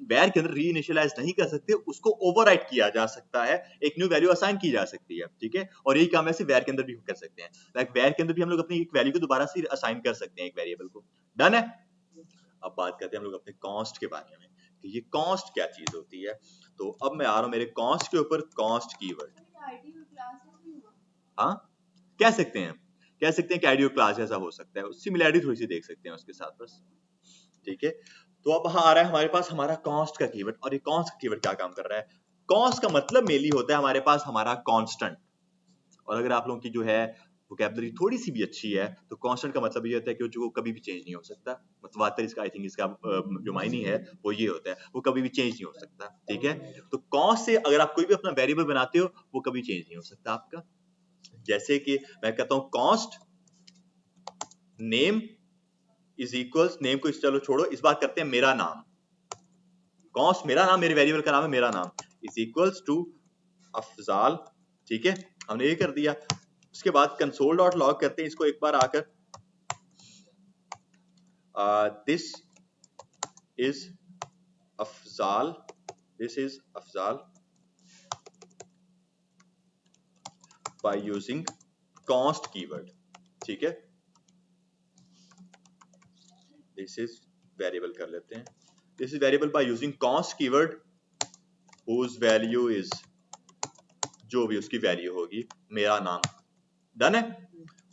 वेर के अंदर रीइनिशियलाइज नहीं कर सकते, उसको ओवरराइट किया जा सकता है, एक न्यू वैल्यू असाइन की जा सकती है, ठीक है। और यही काम ऐसे वेर के अंदर भी कर सकते हैं। लाइक वेर के अंदर भी हम लोग अपनी एक वैल्यू को दोबारा से असाइन कर सकते हैं एक वेरिएबल को। डन है? अब बात करते हैं हम लोग अपने कॉस्ट के बारे में कि ये कॉस्ट क्या चीज होती है। तो अब मैं आ रहा हूं मेरे कॉस्ट के ऊपर, कॉस्ट कीवर्ड। हाँ, कह सकते हैं कि आइडियो क्लास जैसा हो सकता है, सिमिलैरिटी थोड़ी सी देख सकते हैं उसके साथ बस, ठीक है। तो अब आ रहा है हमारे पास हमारा कॉस्ट का कीवर्ड। और ये कॉस्ट का कीवर्ड क्या काम कर रहा है? कॉस्ट का मतलब मेनली होता है हमारे पास हमारा कांस्टेंट। और अगर आप लोगों की जो है वोकैबुलरी थोड़ी सी भी अच्छी है, तो कांस्टेंट का मतलब ये होता है कि जो कभी भी चेंज नहीं हो सकता। मतलब इसका आई थिंक इसका जो मायने है वो ये होता है, वो कभी भी चेंज नहीं हो सकता, ठीक है। तो कॉस्ट से अगर आप कोई भी अपना वेरिएबल बनाते हो, वो कभी चेंज नहीं हो सकता आपका। जैसे कि मैं कहता हूं cost name is equals, name को चलो छोड़ो, इस बात करते हैं मेरा नाम। कॉस्ट मेरा नाम, मेरे वेरिएबल का नाम है मेरा नाम, इज इक्वल्स टू अफजाल, ठीक है। हमने ये कर दिया। उसके बाद कंसोल डॉट लॉग करते हैं इसको एक बार आकर, this is Afzal, this is Afzal by using const keyword, ठीक है। दिस इज वेरिएबल कर लेते हैं, this is variable by using const keyword whose value is, जो भी उसकी वैल्यू होगी, मेरा नाम। डन है?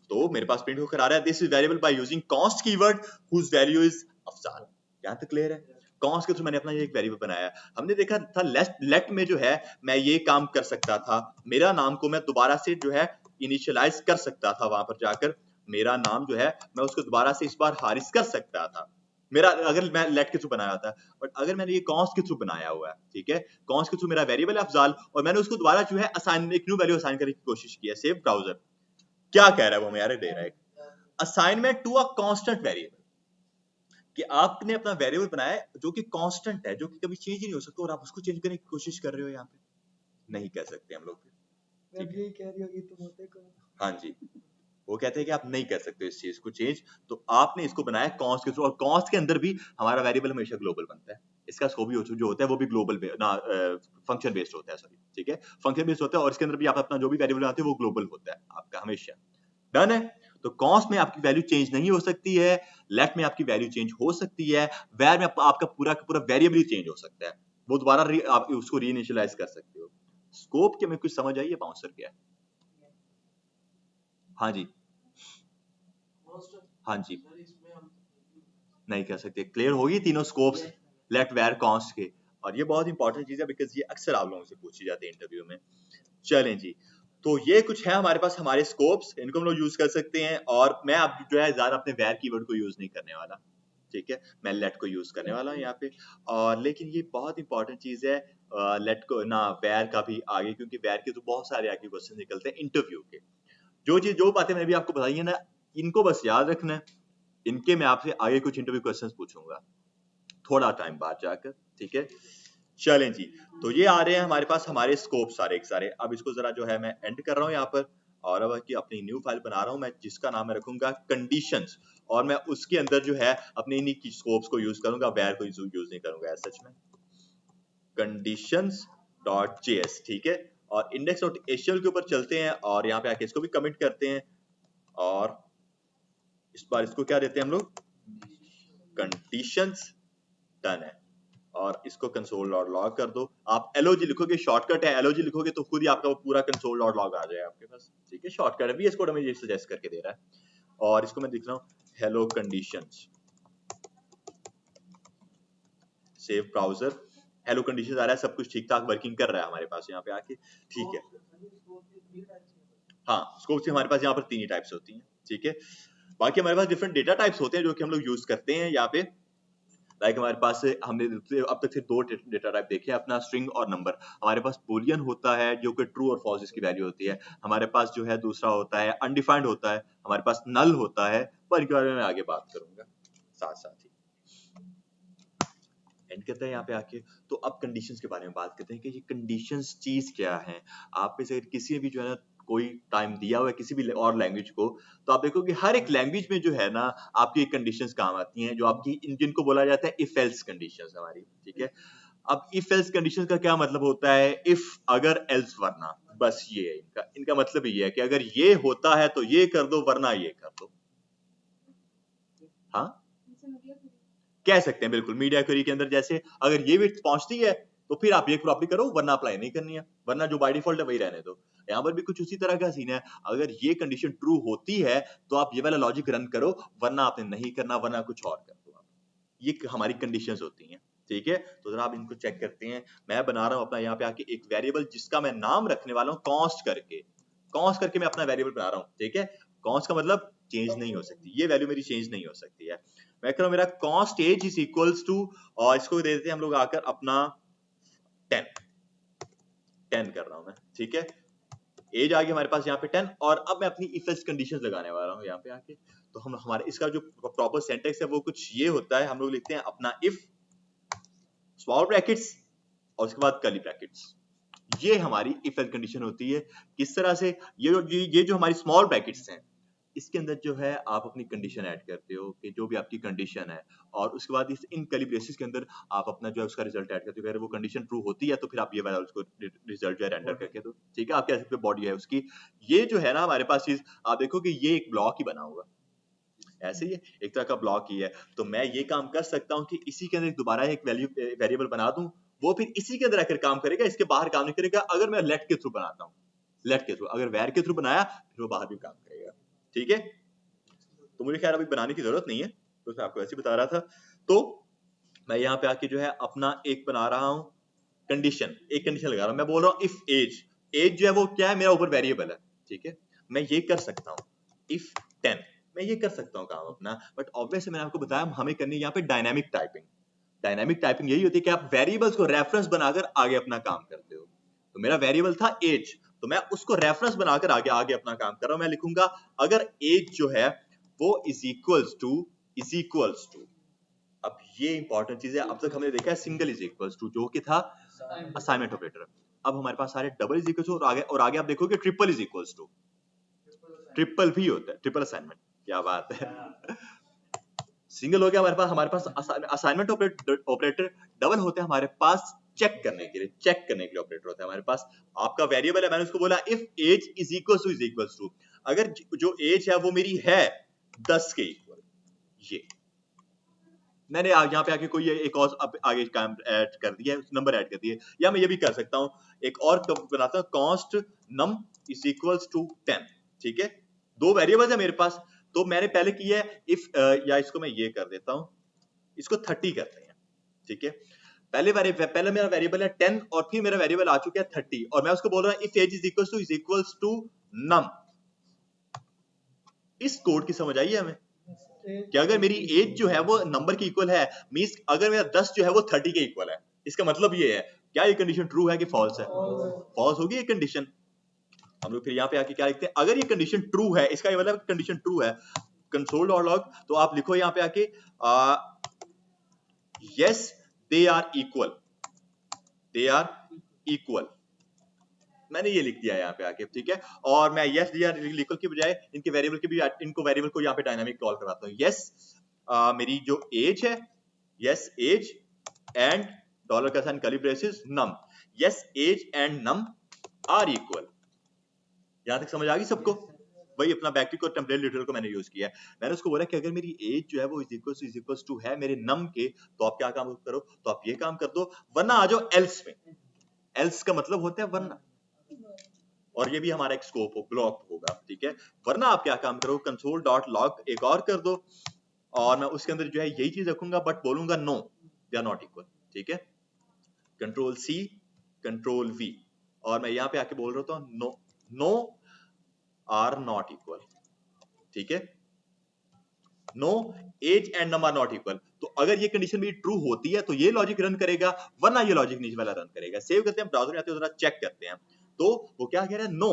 तो मेरे पास प्रिंट होकर आ रहा है this is variable by using const keyword whose value is Afzal. यहां तक क्लियर है? कॉस्ट के थ्रू मैंने अपना ये एक वेरिएबल बनाया। हमने देखा था लेट में जो है मैं ये काम कर सकता था, मेरा नाम को मैं दोबारा से जो है इनिशियलाइज कर सकता था, वहां पर जाकर मेरा नाम जो है मैं उसको दोबारा से इस बार हारिस कर सकता था, मेरा अगर मैं लेट के थ्रू बनाया था। बट अगर मैंने ये कॉस्ट के थ्रू बनाया हुआ है, ठीक है, कॉस्ट के थ्रू मेरा वेरिएबल है अफजाल, और मैंने उसको दोबारा जो है असाइन, एक न्यू वैल्यू असाइन करने की कोशिश की है। सेव ब्राउजर क्या कह रहा है वो हमें यार दे रहा है, assignment to a constant variable, कि आपने अपना वेरिएबल बनाया है जो कि कांस्टेंट है, जो कि कभी चेंज ही नहीं हो सकता, और आप उसको चेंज करने की कोशिश कर रहे हो। यहाँ पे नहीं कह सकते हम लोग, मैं भी यही कह रही होगी तुम होते कौन? हाँ जी, वो कहते हैं कि आप नहीं कर सकते इस चीज को चेंज, तो आपने इसको बनाया कॉन्स्ट के थ्रू, और कॉन्स्ट के अंदर भी हमारा वेरिएबल हमेशा ग्लोबल बनता है, इसका स्कोप भी जो होता है वो भी ग्लोबल ना फंक्शन बेस्ड होता है, सॉरी ठीक है, फंक्शन बेस्ड होता है, और इसके अंदर भी आप अपना जो भी वेरिएबल बनाते हैं वो ग्लोबल होता है आपका हमेशा। डन है। तो कॉन्स्ट में आपकी वैल्यू चेंज नहीं हो सकती है, लेट में आपकी वैल्यू चेंज हो सकती है, वेर में आपका पूरा का पूरा वेरिएबल ही चेंज हो सकता है, वो दोबारा आप उसको रीइनिशियलाइज कर सकते हो। स्कोप के में कुछ समझ आई है बाउंसर क्या है? हाँ जी, हाँ जी, नहीं कर सकते, क्लियर होगी तीनों स्कोप्स लेट वेर कॉन्स्ट के, और ये बहुत इंपॉर्टेंट चीज है बिकॉज ये अक्सर आप लोगों से पूछी जाती है इंटरव्यू में। चलें जी, तो ये कुछ है हमारे पास हमारे स्कोप्स, इनको हम लोग यूज कर सकते हैं, और मैं अब जो है ज्यादा अपने वेर कीवर्ड को यूज नहीं करने वाला, ठीक है, मैं लेट को यूज करने वाला हूँ यहाँ पे, और लेकिन ये बहुत इंपॉर्टेंट चीज है लेट को ना वेर का भी आगे, क्योंकि वेर के तो बहुत सारे आगे क्वेश्चन निकलते हैं इंटरव्यू के, जो बातें मैंने भी आपको बताई है ना, इनको बस याद रखना है, इनके मैं आपसे आगे कुछ इंटरव्यू क्वेश्चंस पूछूंगा थोड़ा टाइम बाद जाकर, ठीक है। चलें जी, तो ये आ रहे हैं हमारे पास हमारे स्कोप सारे एक सारे, अब इसको जरा जो है मैं एंड कर रहा हूँ यहाँ पर, और अब की अपनी न्यू फाइल बना रहा हूँ मैं, जिसका नाम मैं रखूंगा कंडीशंस, और मैं उसके अंदर जो है अपने इन्हीं की स्कोप्स को यूज करूंगा, वेर को यूज नहीं करूंगा सच में, conditions.js, ठीक है, और index.html के ऊपर चलते हैं, और यहाँ पे आके इसको भी कमेंट करते हैं, और इस बार इसको क्या देते हैं हम लोग, कंडीशंस, डन है, और इसको कंसोल डॉट लॉग कर दो, आप LOG लिखोगे, शॉर्टकट है, LOG लिखोगे तो खुद ही आपका वो पूरा कंसोल डॉट लॉग आ जाएगा आपके पास, ठीक है, शॉर्टकट है, VS कोड हमें ये सजेस्ट करके दे रहा है, और इसको मैं लिख रहा हूँ hello conditions, save browser, hello conditions आ रहा है, सब कुछ ठीक ठाक वर्किंग कर रहा है हमारे पास यहाँ पे आके, ठीक है, हाँ स्कोप से हमारे पास यहाँ पर 3 ही टाइप्स होती हैं, ठीक है, बाकी हमारे पास डिफरेंट डेटा टाइप्स होते हैं जो कि हम लोग यूज करते हैं यहाँ पे, लाइक हमारे पास हमने अब तक सिर्फ 2 डेटा टाइप देखे हैं, अपना स्ट्रिंग और नंबर, हमारे पास बूलियन होता है जो कि ट्रू और फॉल्स इसकी वैल्यू होती है, हमारे पास जो है दूसरा होता है अनडिफाइंड होता है, हमारे पास नल होता है, पर इनके बारे में आगे बात करूंगा साथ साथ ही, एंड करते हैं यहाँ पे आके। तो अब कंडीशंस के बारे में बात करते हैं कि ये कंडीशंस चीज क्या है, आप में से किसी ने भी जो है ना कोई टाइम दिया हुआ है किसी भी और लैंग्वेज को, तो आप देखोगे हर एक लैंग्वेज में जो है ना आपकी कंडीशंस काम आती हैं, जो आपकी जिनको बोला जाता है इफ एल्स कंडीशंस हमारी, ठीक है। अब इफ एल्स कंडीशंस का क्या मतलब होता है, इफ अगर एल्स वरना, बस ये है इनका मतलब ये है कि अगर ये होता है तो ये कर दो, वरना ये कर दो, हाँ कह सकते हैं बिल्कुल, मीडिया क्वेरी के अंदर जैसे अगर ये भी पहुंचती है तो फिर आप ये प्रॉपर्टी करो, वरना अप्लाई नहीं करनी है, वरना जो बाय डिफॉल्ट है वही रहने दो। यहाँ पर भी कुछ उसी तरह का सीन है, अगर ये कंडीशन ट्रू होती है तो आप ये वाला लॉजिक रन करो, वरना आपने नहीं करना, वरना कुछ और कर दो आप, ये हमारी कंडीशंस होती हैं, ठीक है। तो जरा आप इनको चेक करते हैं, मैं बना रहा हूँ अपना यहाँ पे आके एक वेरिएबल जिसका मैं नाम रखने वाला हूँ कॉन्स्ट करके मैं अपना वेरिएबल बना रहा हूँ, ठीक है। कॉन्स्ट का मतलब चेंज नहीं हो सकती, ये वैल्यू मेरी चेंज नहीं हो सकती है, मैं कह रहा हूँ मेरा const age is equals to, और इसको दे देते हैं हम लोग आकर अपना 10 कर रहा हूं मैं, ठीक है, एज आ गई हमारे पास यहाँ पे 10, और अब मैं अपनी इफ एल्स कंडीशंस लगाने वाला हूँ यहाँ पे आके। तो हम हमारे इसका जो प्रॉपर सिंटैक्स है वो कुछ ये होता है, हम लोग लिखते हैं अपना इफ स्मॉल ब्रैकेट्स और उसके बाद कर्ली ब्रैकेट्स, ये हमारी इफ एल्स कंडीशन होती है। किस तरह से, ये जो हमारी स्मॉल ब्रैकेट्स हैं इसके अंदर जो है आप अपनी कंडीशन ऐड करते हो कि जो भी आपकी कंडीशन है, और उसके बाद इन कर्ली ब्रेसेस के अंदर आप अपना जो है उसका रिजल्ट ऐड करते हो, अगर वो कंडीशन ट्रू होती है तो फिर आप ये वाला उसको रिजल्ट जो है रेंडर करके दो, ठीक है। आप कह सकते हो बॉडी है उसकी, ये जो है ना हमारे पास चीज, आप देखो कि ये एक ब्लॉक ही बना होगा, ऐसे ही एक तरह का ब्लॉक ही है, तो मैं ये काम कर सकता हूँ कि इसी के अंदर दोबारा एक वेरिएबल बना दूं, वो फिर इसी के अंदर आकर काम करेगा, इसके बाहर काम नहीं करेगा। अगर मैं लेट के थ्रू बनाता हूँ, लेट के थ्रू, अगर वेर के थ्रू बनाया फिर वो बाहर भी काम करेगा, ठीक है। तो मुझे खैर अभी बनाने की जरूरत नहीं है, तो मैं आपको ऐसे ही बता रहा था। तो मैं यहाँ पे आके जो है अपना एक बना रहा हूँ कंडीशन, एक कंडीशन लगा रहा हूँ, मैं बोल रहा हूँ इफ एज, एज जो है वो क्या है, मेरा ऊपर वेरिएबल है, ठीक है। मैं ये कर सकता हूँ इफ 10, मैं ये कर सकता हूँ काम अपना, बट ऑब्वियसली मैंने आपको बताया हमें करनी है यहाँ पे डायनामिक टाइपिंग। डायनामिक टाइपिंग यही होती है कि आप वेरिएबल्स को रेफरेंस बनाकर आगे अपना काम करते हो। तो मेरा वेरिएबल था एज, तो मैं उसको रेफरेंस बनाकर आगे अपना काम कर रहा हूँ। मैं लिखूंगा अगर एज जो है वो इज इक्वल्स टू, अब ये इंपॉर्टेंट चीज है, अब तक हमने देखा है सिंगल इज इक्वल्स टू जो कि था असाइनमेंट ऑपरेटर, अब हमारे पास सारे डबल इज इक्वल्स टू, और आगे आप देखोगे triple is equals to, triple भी होता है, ट्रिपल असाइनमेंट, क्या बात है। सिंगल हो गया हमारे पास असाइनमेंट ऑपरेटर। डबल होते हैं हमारे पास चेक करने के लिए ऑपरेटर होता है हमारे पास। आपका वेरिएबल है, मैंने उसको बोला if age is equal to, अगर जो एज है वो मेरी है 10 के इक्वल, ये मैंने यहाँ पे आके कोई एक और आगे काम ऐड कर दिया है, नंबर ऐड कर दिया है, या मैं ये भी कर सकता हूँ, एक और बनाता हूँ, const num is equals to 10, ठीक है। दो वेरिएबल्स है मेरे पास, तो मैंने पहले किया है इफ, या इसको मैं ये कर देता हूँ, इसको 30 करते हैं, ठीक है। पहले मेरा वेरिएबल है 10 और फिर मेरा वेरिएबल आ चुका है 30 और मैं उसको बोल रहा हूँ if age is equals to num. इस कोड की समझ आई है हमें कि अगर मेरी एज जो है वो नंबर के इक्वल है, मींस अगर मेरा 10 जो है वो 30 के इक्वल है, इसका मतलब ये है, क्या ये कंडीशन ट्रू है कि फॉल्स है? फॉल्स होगी ये कंडीशन। हम लोग फिर यहाँ पे आके क्या लिखते हैं, अगर ये कंडीशन ट्रू है, इसका ये मतलब कंडीशन ट्रू है, कंसोल डॉट लॉग, तो आप लिखो यहाँ पे आके यस दे आर इक्वल, मैंने ये लिख दिया है यहाँ पे आके, ठीक है। और मैं यस दे आर इक्वल की बजाय इनके वेरिएबल के भी, इनको वेरिएबल को यहाँ पे डायनामिक कॉल करवाता हूँ। यस मेरी जो एज है, यस एज एंड डॉलर का sign curly braces num, yes age and num are equal. यहां तक समझ आ गई सबको? वही अपना बैकटिक और टेम्पलेट लिटरल को मैंने यूज किया है। मैंने उसको बोला कि अगर मेरी एज जो है वो इज इक्वल्स टू है मेरे नम के, तो आप क्या काम करो, तो आप ये काम कर दो, वरना आ जाओ एल्स में। एल्स का मतलब होता है वरना, और ये भी हमारा एक स्कोप हो, ब्लॉक होगा, ठीक है। वरना आप क्या काम करो, कंसोल डॉट लॉग एक और कर दो, और मैं उसके अंदर जो है यही चीज रखूंगा, बट बोलूंगा no they are not equal, ठीक है। कंट्रोल सी कंट्रोल वी, और मैं यहाँ पे आके बोल रहा हूँ नो आर नॉट इक्वल, ठीक है। No age and num are not equal, तो अगर ये कंडीशन भी ट्रू होती है तो ये लॉजिक रन करेगा, वरना ये लॉजिक नीचे वाला रन करेगा। सेव करते हैं, ब्राउजर में आते हैं, जरा चेक करते हैं, तो वो क्या कह रहा है, no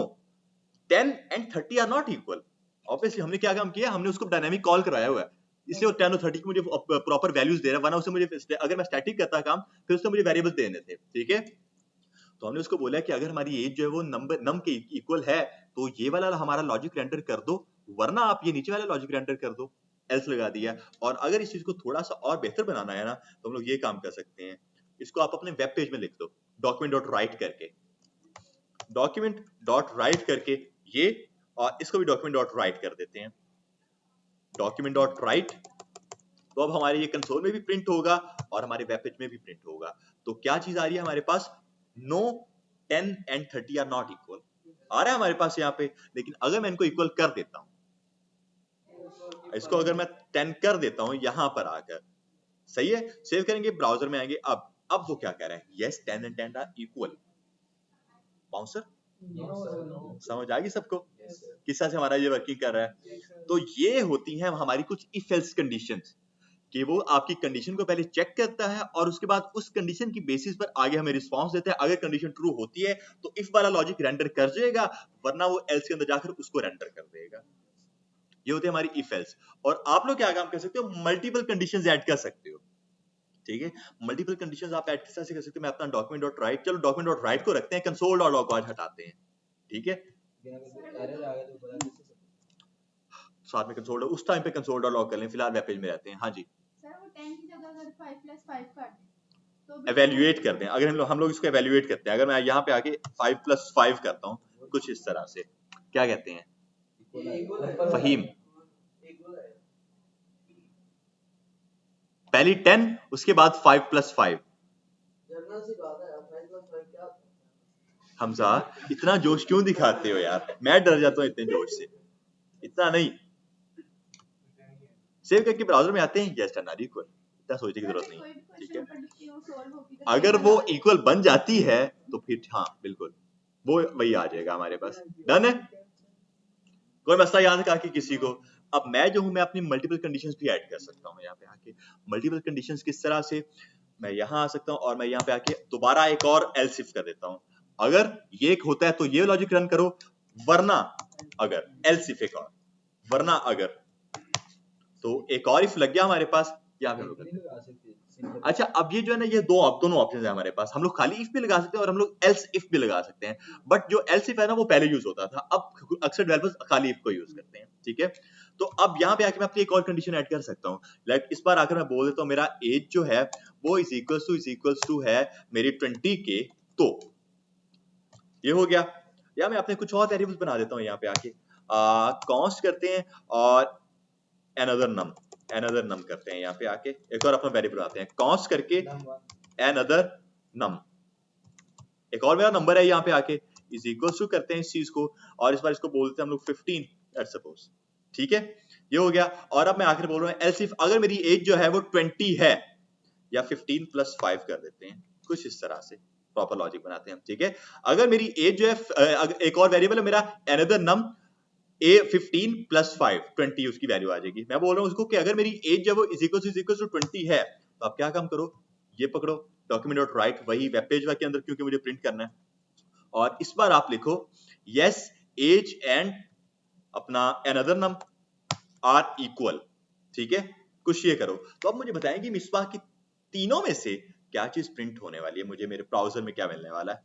10 and 30 are not equal. Obviously हमने क्या काम किया, हमने उसको डायनामिक कॉल कराया हुआ है, इसलिए वो 10 और 30 की मुझे प्रॉपर वैल्यूज दे रहा है, वरना उसे मुझे, अगर मैं स्टैटिक करता काम, फिर उससे मुझे वेरिएबल्स देने थे, ठीक है। तो हमने उसको बोला कि अगर हमारी एज जो है वो नम के इक्वल है, तो ये वाला हमारा लॉजिक रेंडर कर दो, वरना आप ये नीचे वाला लॉजिक रेंडर कर दो, एल्स लगा दिया। और अगर इस चीज को थोड़ा सा और बेहतर बनाना है ना, तो हम लोग ये काम कर सकते हैं, इसको आप अपने वेब पेज में लिख दो, document.write करके ये, और इसको भी document.write कर देते हैं, document.write, तो अब हमारे ये कंसोल में भी प्रिंट होगा और हमारे वेब पेज में भी प्रिंट होगा। तो क्या चीज आ रही है हमारे पास, no 10 and 30 are not equal आ रहा है हमारे पास यहाँ पे। लेकिन अगर मैं इनको इक्वल कर देता हूँ, इसको अगर मैं 10 कर देता हूँ यहाँ पर आकर, सही है, सेव करेंगे, ब्राउजर में आएंगे, अब वो क्या कह रहा है, yes 10 and 10 are equal. Bouncer समझ आ गई सबको किस तरह से हमारा ये वर्किंग कर रहा है? तो ये होती हैं हमारी कुछ इफ एल्स कंडीशंस, कि वो आपकी कंडीशन को पहले चेक करता है और उसके बाद उस कंडीशन की बेसिस पर आगे हमें रिस्पांस देता है। अगर कंडीशन ट्रू होती है तो इफ वाला लॉजिक रेंडर कर जाएगा, वरना वो एल्स के अंदर जाकर उसको रेंडर कर देगा। ये होती है हमारी इफ एल्स। और आप लोग क्या काम कर सकते हो, मल्टीपल कंडीशंस ऐड कर सकते हो, ठीक है। मल्टीपल कंडीशंस आप ऐड किस तरह से कर सकते हो, मैं अपना document.write, चलो document.write को रखते हैं, console.log को आज हटाते हैं, ठीक है। एरर आ गया तो बता कैसे सकते साथ में कंसोल, उस टाइम पे console.log कर लें, फिलहाल वेब पेज में रहते हैं। हाँ जी, सर वो 10 की जगह अगर 5+5 कर दें तो भी एवेल्युएट करते हैं, अगर हम लोग इसको एवेल्युएट करते हैं, अगर मैं यहाँ पे आके 5+5 करता हूँ कुछ इस तरह से, क्या कहते हैं फहीम, पहली 10 उसके बाद 5+5। हमजा इतना जोश क्यों दिखाते हो यार, मैं डर जाता हूँ इतने जोश से, इतना नहीं। सेव करके ब्राउजर में आते हैं, यस 10 आर इक्वल, इतना सोचने की जरूरत नहीं, ठीक है। अगर वो इक्वल बन जाती है तो फिर हाँ बिल्कुल वो वही आ जाएगा हमारे पास, डन है। कोई मसला याद आके किसी को? अब मैं जो हूं, मैं अपनी मल्टीपल कंडीशंस भी ऐड कर सकता हूं यहाँ पे आके। मल्टीपल कंडीशंस किस तरह से, मैं यहाँ आ सकता हूँ और मैं यहाँ पे आके दोबारा एक और एल्स इफ कर देता हूँ, अगर ये एक होता है तो ये लॉजिक रन करो, वरना अगर एल्स इफ एक और, वरना अगर, तो एक और इफ लग गया हमारे पास, यहाँ पे नहीं लगा सकते अच्छा, अब ये जो है ना, ये दोनों ऑप्शन है हमारे पास। हम लोग खाली इफ भी लगा सकते हैं और हम लोग एल्स इफ भी लगा सकते हैं, बट जो एल्स इफ है ना वो पहले यूज होता था, अब अक्सर डेवलपर्स खाली इफ को यूज करते हैं। ठीक है, तो अब यहाँ पे आके मैं अपनी एक और कंडीशन ऐड कर सकता हूँ। लाइक इस बार आकर मैं बोल देता हूँ मेरा एज जो है वो इज इक्वल्स टू है मेरी 20 के, तो ये हो गया। या मैं अपने कुछ और वेरिएबल्स बना देता हूँ यहाँ पे आके, कॉन्स्ट करते हैं और another num करते हैं। यहाँ पे आके एक और अपना वेरिएबल बनाते हैं, कॉन्स्ट करके another num, एक और मेरा नंबर है यहाँ पे आके इज इक्वल्स टू करते हैं इस चीज को, और इस बार इसको बोलते हैं हम लोग 15 लेट्स सपोज। ठीक है, ये हो गया। और अब मैं आखिर बोल रहा हूँ एल्स इफ अगर मेरी एज जो है वो 20 है, या 15 + 5 कर देते हैं, कुछ इस तरह से प्रॉपर लॉजिक बनाते हैं हम। ठीक है, अगर मेरी एज जो है, एक और वेरिएबल है मेरा another num, a 15 + 5 20 उसकी वैल्यू आ जाएगी। मैं बोल रहा हूँ उसको कि अगर मेरी एज जो है वो इज इक्वल टू 20 है, तो आप क्या काम करो, ये पकड़ो document.write, वही वेब पेज के अंदर क्योंकि मुझे प्रिंट करना है, और इस बार आप लिखो yes age and अपना another num are equal। ठीक है, कुछ ये करो। तो अब मुझे बताएं कि मिसबाह की तीनों में से क्या चीज प्रिंट होने वाली है, मुझे मेरे ब्राउजर में क्या मिलने वाला है।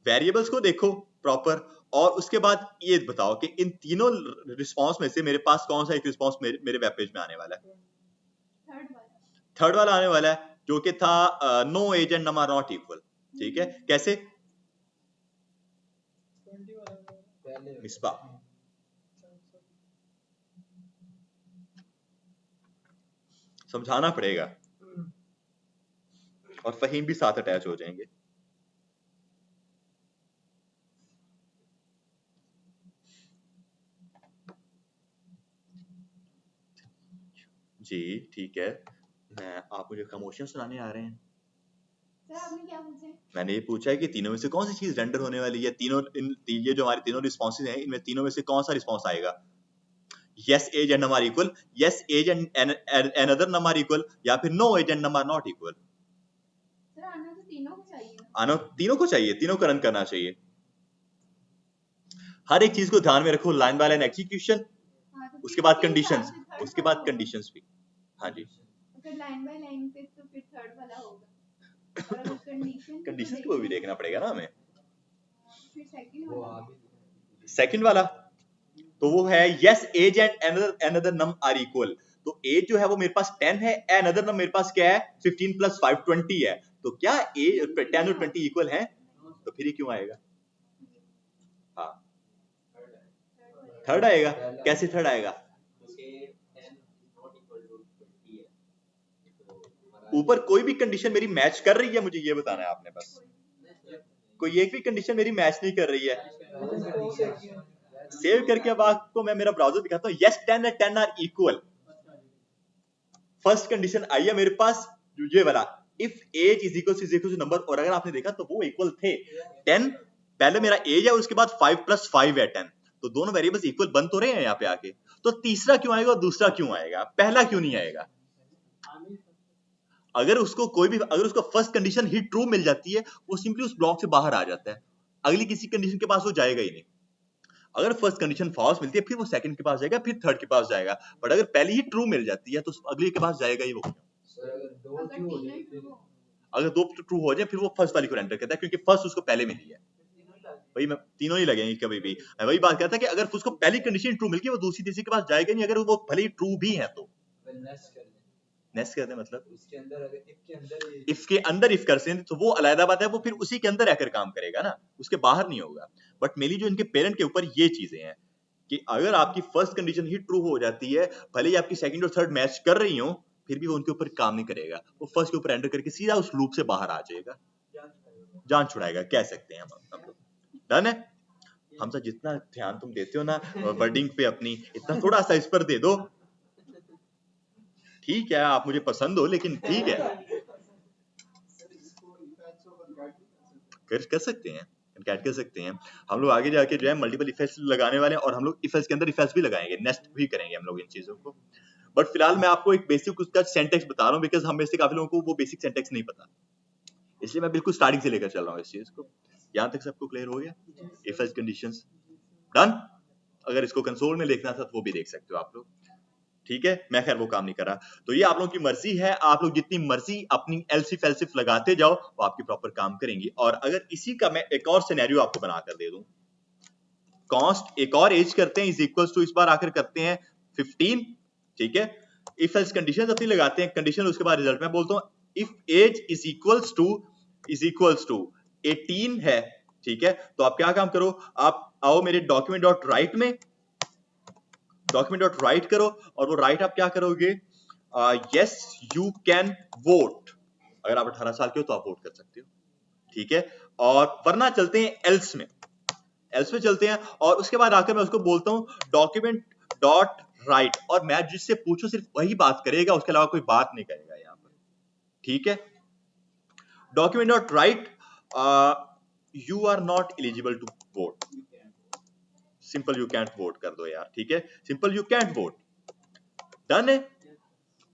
वेरिएबल्स को देखो प्रॉपर, और उसके बाद ये बताओ कि इन तीनों रिस्पांस में से मेरे पास कौन सा एक रिस्पांस मेरे वेब पेज में आने वाला है। थर्ड वाला आने वाला है, जो कि था no age and num are not equal. ठीक है, कैसे मिसबा, समझाना पड़ेगा, और फहीम भी साथ अटैच हो जाएंगे। जी ठीक है, आप मुझे खामोशियां सुनाने आ रहे हैं। सर आपने क्या पूछा? मैंने ये पूछा है कि तीनों में से कौन सी चीज रेंडर होने वाली है, ये जो हमारे तीनों रिस्पॉन्सेज हैं इनमें तीनों में से कौन सा रिस्पॉन्स आएगा। yes age and num are equal, yes age and another num are equal, या फिर no age and num are not equal। Sir आना तो तीनों को चाहिए। आना तीनों को चाहिए, तीनों को रन करना चाहिए। हर एक चीज को ध्यान में रखो, लाइन बाय लाइन एग्जीक्यूशन, उसके बाद कंडीशंस, उसके बाद कंडीशंस भी। हाँ जी, अगर लाइन बाय लाइन पे तो फिर थर्ड वाला होगा, और अगर कंडीशन कंडीशंस को भी देखना पड़ेगा ना हमें। फिर सेकंड वाला, सेकंड वाला तो वो है yes age and another num are equal। तो एज जो है वो मेरे पास 10 है, another num मेरे पास क्या है 15 + 5 20 है, तो क्या एज 10 और 20 इक्वल है, तो फिर ये क्यों आएगा। हाँ, थर्ड आएगा। कैसे थर्ड आएगा, ऊपर कोई भी कंडीशन मेरी मैच कर रही है, मुझे ये बताना है आपने बस, कोई एक भी कंडीशन मेरी मैच नहीं कर रही है। सेव करके अब आपको मैं मेरा ब्राउजर दिखाता हूँ, yes 10 and 10 are equal। First condition आई है मेरे पास ये वाला, if age is equal to number, और अगर आपने देखा तो वो इक्वल थे। 10 पहले मेरा एज है, उसके बाद 5 + 5 है 10, तो दोनों वेरिएबल्स इक्वल बन तो रहे हैं यहाँ पे आके। तो तीसरा क्यों आएगा और दूसरा क्यों आएगा, पहला क्यों नहीं आएगा। अगर उसको अगर उसको फर्स्ट कंडीशन ही ट्रू मिल जाती है, वो सिंपली उस ब्लॉक से बाहर आ जाता है, अगली किसी कंडीशन के पास वो जाएगा ही नहीं। अगर फर्स्ट कंडीशन फॉल्स मिलती है फिर वो सेकंड के पास जाएगा, फिर थर्ड के पास जाएगा, बट अगर पहले ही ट्रू मिल जाती है तो अगली के पास जाएगा ही वो। अगर दो ट्रू हो जाए फिर वो फर्स्ट वाली को एंटर करता है, क्योंकि फर्स्ट उसको पहले मिली है। वही मैं तीनों ही लगेंगे कभी भी, मैं वही बात करता कि अगर उसको पहली कंडीशन ट्रू मिल गई वो दूसरी तीसरी के पास जाएगा नहीं, अगर वो भले ही ट्रू भी है तो। नेस्ट करते मतलब उसके अंदर अगर इफ के अंदर इफ करते हैं तो वो अलग बात है, वो फिर उसी के अंदर रहकर काम करेगा ना, उसके बाहर नहीं होगा। बट मेरी जो इनके पेरेंट के ऊपर ये चीजें हैं कि अगर आपकी फर्स्ट कंडीशन ही ट्रू हो जाती है, भले ही आपकी सेकंड और थर्ड मैच कर रही हो, फिर भी वो उनके ऊपर काम नहीं करेगा, वो फर्स्ट के ऊपर एंटर करके सीधा उस लूप से बाहर आ जाएगा, जान छुड़ाएगा, कह सकते हैं हम लोग। डन है। हमसे जितना ध्यान तुम देते हो ना वर्डिंग पे अपनी, इतना थोड़ा सा इस पर दे दो। ठीक है, आप मुझे पसंद हो, लेकिन ठीक है कर सकते हैं, कैट कर सकते हैं हम लोग। आगे जाके जो है मल्टीपल इफेक्ट्स लगाने वाले हैं, और हम लोग इफेक्ट्स के अंदर इफेक्ट्स भी लगाएंगे, नेस्ट भी करेंगे हम लोग इन चीजों को। बट फिलहाल मैं आपको एक बेसिक उसका सिंटैक्स बता रहा हूँ, बिकॉज हम में से काफी लोगों को वो बेसिक सिंटैक्स नहीं पता, इसलिए मैं बिल्कुल स्टार्टिंग से लेकर चल रहा हूँ इस चीज को। यहाँ तक सबको क्लियर हो गया, इफ एल्स कंडीशंस डन। अगर इसको कंसोल में लिखना था तो वो भी देख सकते हो आप लोग। ठीक है, मैं खैर वो काम नहीं कर रहा। तो ये आप लोगों की मर्जी है, आप लोग जितनी मर्जी अपनी एल्सी फेल्सिफ लगाते जाओ, वो आपकी प्रॉपर काम करेंगी। और अगर इसी का मैं एक और सिनेरियो आपको बनाकर दे दूं, कॉन्स्ट एक और एज करते हैं इज इक्वल्स टू, इस बार आकर करते हैं 15, ठीक है। इफ एल्स कंडीशन अपनी लगाते हैं, कंडीशन उसके बाद रिजल्ट में बोलता हूं if age is equals to 18 है, ठीक है। तो आप क्या काम करो, आप आओ मेरे डॉक्यूमेंट डॉट राइट में, डॉक्यूमेंट डॉट राइट करो, और वो राइट आप क्या करोगे, यस यू कैन वोट। अगर आप 18 साल के हो तो आप वोट कर सकते हो, ठीक है। और वरना चलते हैं एल्स में, एल्स में चलते हैं, और उसके बाद आकर मैं उसको बोलता हूं डॉक्यूमेंट डॉट राइट, और मैं जिससे पूछो सिर्फ वही बात करेगा, उसके अलावा कोई बात नहीं करेगा यहां पर, ठीक है। Document dot write, you are not eligible to vote, simple you can't vote कर दो यार, ठीक है, simple you can't vote, done है।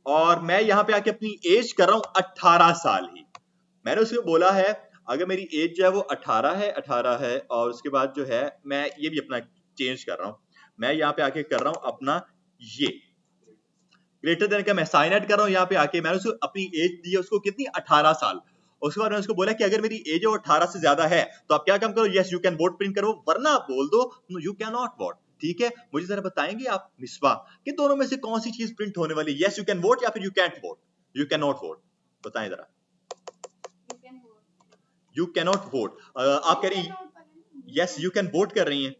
और मैं यहां पे आके अपनी एज कर रहा हूं 18 साल ही। मैंने उसको बोला है अगर मेरी एज जो है वो 18 है, और उसके बाद जो है मैं ये भी अपना चेंज कर रहा हूं, मैं यहाँ पे आके कर रहा हूं अपना ये ग्रेटर देन का मैं साइन ऐड कर रहा हूं यहाँ पे आके। मैंने उसको अपनी एज दी है उसको कितनी, 18 साल। उसके बाद मैंने उसको बोला कि अगर मेरी एज 18 से ज्यादा है तो आप क्या काम करो, yes you can vote print करो, वरना आप बोल दो no you can not vote, ठीक है। मुझे जरा बताएंगे आप मिसबा कि दोनों में से कौन सी चीज प्रिंट होने वाली, यस यू कैन वोट या फिर you can't vote, you can not vote, बताएं जरा। You can vote. You can not vote, आप कह रही यस यू कैन वोट कर रही हैं,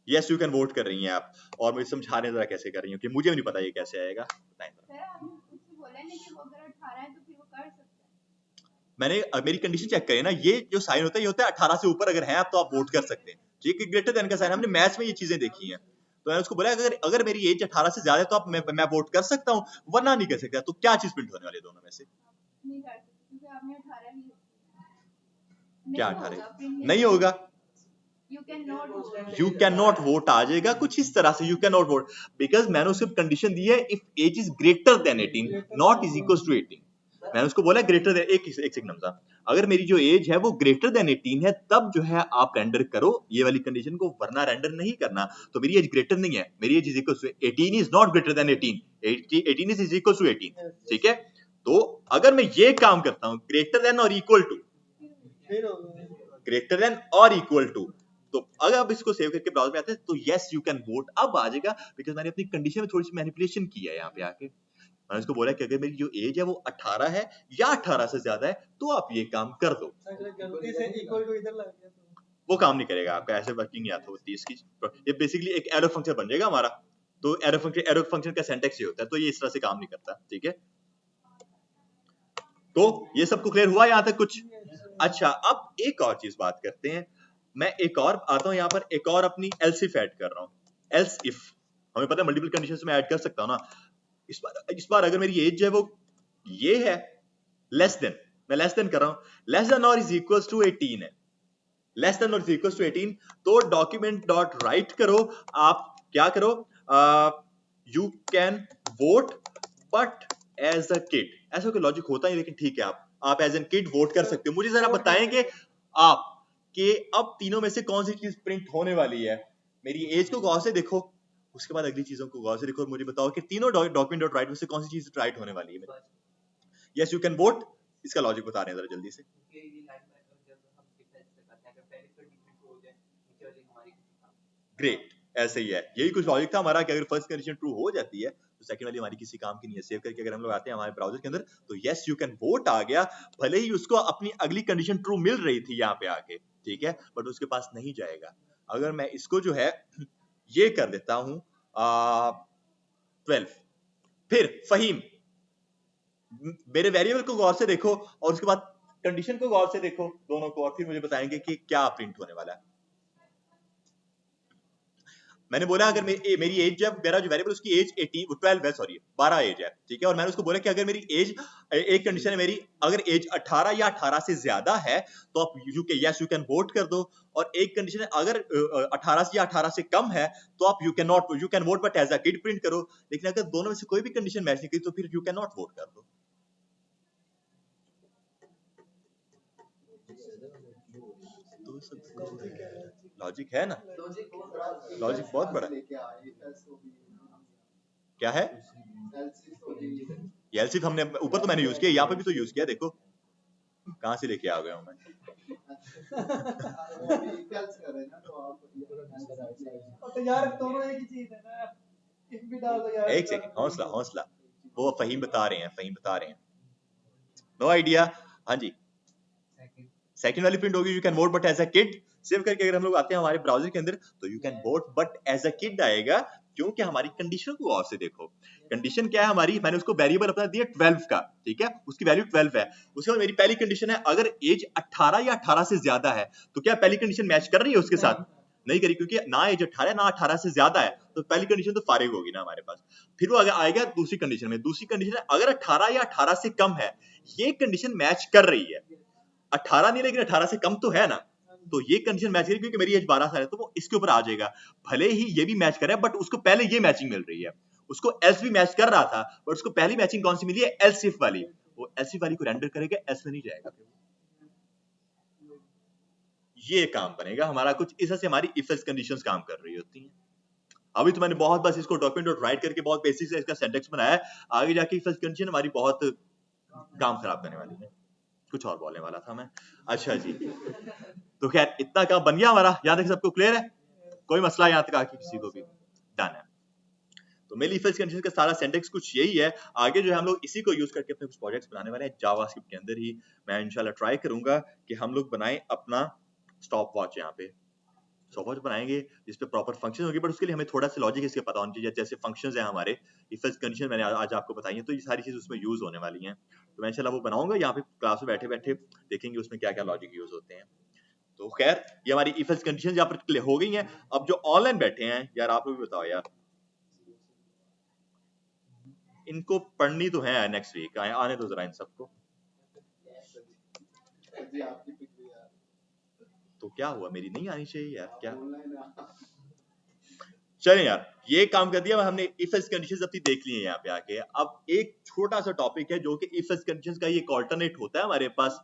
यस यू कैन वोट कर रही हैं आप, और मुझे समझा रहे हैं जरा कैसे कर रही हैं, कि मुझे भी नहीं पता ये कैसे आएगा, बताएं जरा। सर आपने उससे बोला है ना कि वो अगर 18 है तो फिर वो कर सकता है। मैंने मेरी कंडीशन चेक करी ना, ये जो साइन होता है ये होता है 18 से ऊपर अगर है आप तो आप वोट कर सकते हैं, ठीक है। ग्रेटर देन का साइन हमने मैथ्स में ये चीजें देखी हैं, तो मैंने उसको बोला अगर मेरी एज 18 से ज्यादा है तो आप मैं वोट कर सकता हूँ, वरना नहीं कर सकता। तो क्या चीज प्रिंट होने वाली है दोनों में से, नहीं कर सकते क्योंकि आपने 18 ही क्या नहीं 18 होगा, print नहीं होगा, You can not vote. You can not vote आ जाएगा कुछ इस तरह से, you can not vote, because मैंने उसको कंडीशन दी है if age is greater than 18 not is equal to 18। मैंने उसको बोला ग्रेटर देन, एक सेकंड नमजा, अगर मेरी जो एज है वो ग्रेटर देन 18 है तब जो है आप रेंडर करो ये वाली कंडीशन को, वरना रेंडर नहीं करना। तो मेरी एज ग्रेटर नहीं है, मेरी age is equal to 18 is not greater than 18, 18 is equal to 18, ठीक है। तो अगर मैं ये काम करता हूं ग्रेटर देन और इक्वल टू, ग्रेटर देन और इक्वल टू, तो अगर आप इसको सेव करके ब्राउज़र में आते हैं तो यस यू कैन वोट अब आ जाएगा, बिकॉज मैंने अपनी कंडीशन में थोड़ी सी मैनिपुलेशन की है यहाँ पे आके। मैंने उसको बोला कि अगर मेरी जो एज है वो 18 है या 18 से ज्यादा है तो आप ये काम कर दो, गलती से इक्वल टू इधर लग गया तो वो काम नहीं करेगा आपका, ऐसे वर्किंग नहीं आता होती इसकी। ये बेसिकली एक एरो फंक्शन बन जाएगा हमारा, तो एरो फंक्शन का सिंटैक्स ये होता है, तो ये इस तरह से काम नहीं करता, ठीक है। तो ये सबको क्लियर हुआ यहाँ तक कुछ? अच्छा, अब एक और चीज बात करते हैं, मैं एक और आता हूं यहाँ पर, एक और अपनी एल्स इफ ऐड कर रहा हूं, एल्स इफ हमें पता है मल्टीपल कंडीशंस में ऐड कर सकता हूं ना। इस बार अगर मेरी एज है वो ये है लेस देन, मैं लेस देन कर रहा हूं, लेस देन और इज इक्वल्स टू 18 है, लेस देन और इज इक्वल्स टू 18, तो डॉक्यूमेंट डॉट राइट करो, आप क्या करो, you can vote but age a kid, ऐसा कोई लॉजिक होता नहीं लेकिन ठीक है, आप एज एन किड वोट कर सकते हो। मुझे जरा बताएंगे आप कि अब तीनों में से कौन सी चीज प्रिंट होने वाली है। मेरी एज को गौर से देखो, उसके बाद अगली चीजों को गौर से देखो और मुझे बताओ कि तीनों डॉक्यूमेंट डॉट राइट में से कौन सी चीज राइट होने वाली है। यस यू कैन वोट, इसका लॉजिक बता रहे हैं जरा जल्दी से। ग्रेट, ऐसे ही है, यही कुछ लॉजिक था हमारा कि अगर फर्स्ट कंडीशन ट्रू हो जाती है तो सेकंड वाली हमारी किसी काम की नहीं है। सेव करके अगर हम लोग आते हैं हमारे ब्राउजर के अंदर तो यस यू कैन वोट आ गया, भले ही उसको अपनी अगली कंडीशन ट्रू मिल रही थी यहाँ पे आके, ठीक है, बट उसके पास नहीं जाएगा। अगर मैं इसको जो है ये कर देता हूं 12, फिर फहीम मेरे वेरिएबल को गौर से देखो और उसके बाद कंडीशन को गौर से देखो दोनों को, और फिर मुझे बताएंगे कि क्या प्रिंट होने वाला है। मैंने बोला अगर मेरी एज, जब मेरा जो वेरिएबल उसकी एज 12 है, सॉरी 12 एज है, ठीक है, और मैंने उसको बोला कि अगर मेरी एज, एक कंडीशन है मेरी, अगर एज 18 या 18 से ज्यादा है तो आप यस यू कैन वोट कर दो, और एक कंडीशन है अगर 18 से या 18 से कम है तो आप you can vote but age a kid print करो। लेकिन अगर दोनों में से कोई भी कंडीशन मैच नहीं करी तो फिर यू कैन नॉट वोट कर दो। लॉजिक है ना, लॉजिक बहुत बड़ा। क्या है ये एलसीफ हमने ऊपर तो मैंने यूज किया, यहाँ पे भी तो यूज किया, देखो कहाँ से लेके आ गया हूँ मैं। तो यार दोनों एक ही चीज है ना, if भी डाल दो यार। एक सेकंड, हौसला हौसला, वो फहीम बता रहे हैं, फहीम बता रहे हैं। No idea. हाँ जी, सेकंड वाली प्रिंट होगी you can vote but age a kid. Save करके अगर हम लोग आते हैं हमारे ब्राउजर के अंदर तो you can vote but age a kid आएगा, क्योंकि हमारी कंडीशन को और से देखो। कंडीशन क्या है हमारी, मैंने उसको वेरिएबल अपना दिया 12 का, ठीक है, उसकी वैल्यू 12 है। उसके बाद मेरी पहली कंडीशन है अगर एज 18 या 18 से ज्यादा है, तो क्या पहली कंडीशन मैच कर रही है उसके साथ? नहीं करी, क्योंकि ना एज 18 ना 18 से ज्यादा है, तो पहली कंडीशन तो फारिग होगी ना हमारे पास। फिर वो आएगा दूसरी कंडीशन में, दूसरी कंडीशन अगर 18 या 18 से कम है, ये कंडीशन मैच कर रही है, 18 नहीं लेकिन 18 से कम तो है ना, तो ये कंडीशन मैच करेगी, क्योंकि मेरी एज 12 साल है तो वो इसके ऊपर आ जाएगा। भले ही ये भी मैच करे बट उसको पहले ये मैचिंग मिल रही है, उसको एल्स भी मैच कर रहा था बट उसको पहली मैचिंग कौन सी मिली है, एल्स इफ वाली, वो एल्स इफ वाली को रेंडर करेगा, एल्स में नहीं जाएगा। ये काम बनेगा हमारा, कुछ इस तरह से हमारी इफ एल्स कंडीशंस काम कर रही होती हैं। अभी तो मैंने बहुत बस इसको डॉक्यूमेंट और राइट करके बहुत बेसिक से इसका सिंटैक्स बनाया है, आगे जाके इफ एल्स कंडीशन हमारी बहुत काम खराब करने वाली है। कुछ और बोलने वाला था मैं, अच्छा जी। तो खैर इतना काम बन गया हमारा, यहाँ तक सबको क्लियर है, कोई मसला यहाँ तक आके किसी को भी? डन है। तो मेरी इफ एल्स कंडीशन का सारा सिंटैक्स कुछ यही है। आगे जो है हम लोग इसी को यूज करके अपने कुछ प्रोजेक्ट्स बनाने वाले हैं जावास्क्रिप्ट के अंदर ही। मैं इंशाल्लाह ट्राई करूंगा कि हम लोग बनाएं अपना स्टॉप वॉच, यहाँ पे स्टॉप वॉच बनाएंगे जिस पे प्रॉपर फंक्शन होगी, बट उसके लिए हमें थोड़ा सा लॉजिक इसके पता होना चाहिए। जैसे फंक्शंस हैं हमारे, इफ एल्स कंडीशन मैंने आज आपको बताई है, तो ये सारी चीज उसमें यूज होने वाली हैं। तो मैं इंशाल्लाह वो बनाऊंगा, यहाँ पे क्लास में बैठे बैठे देखेंगे उसमें क्या क्या लॉजिक यूज होते हैं। तो खैर ये हमारी इफ एल्स कंडीशन यहाँ पर क्लियर हो गई हैं। अब जो ऑनलाइन बैठे हैं यार, आप लोग भी बताओ यार, इनको पढ़नी तो है नेक्स्ट वीक, आने दो जरा इन सबको। तो क्या हुआ, मेरी नहीं आनी चाहिए यार क्या? चलें यार, ये काम कर दिया हमने, इफ एल्स कंडीशंस अपनी देख ली है यहाँ पे आके। अब एक छोटा सा टॉपिक है जो कि इफ एल्स कंडीशंस का एक ऑल्टरनेट होता है हमारे पास,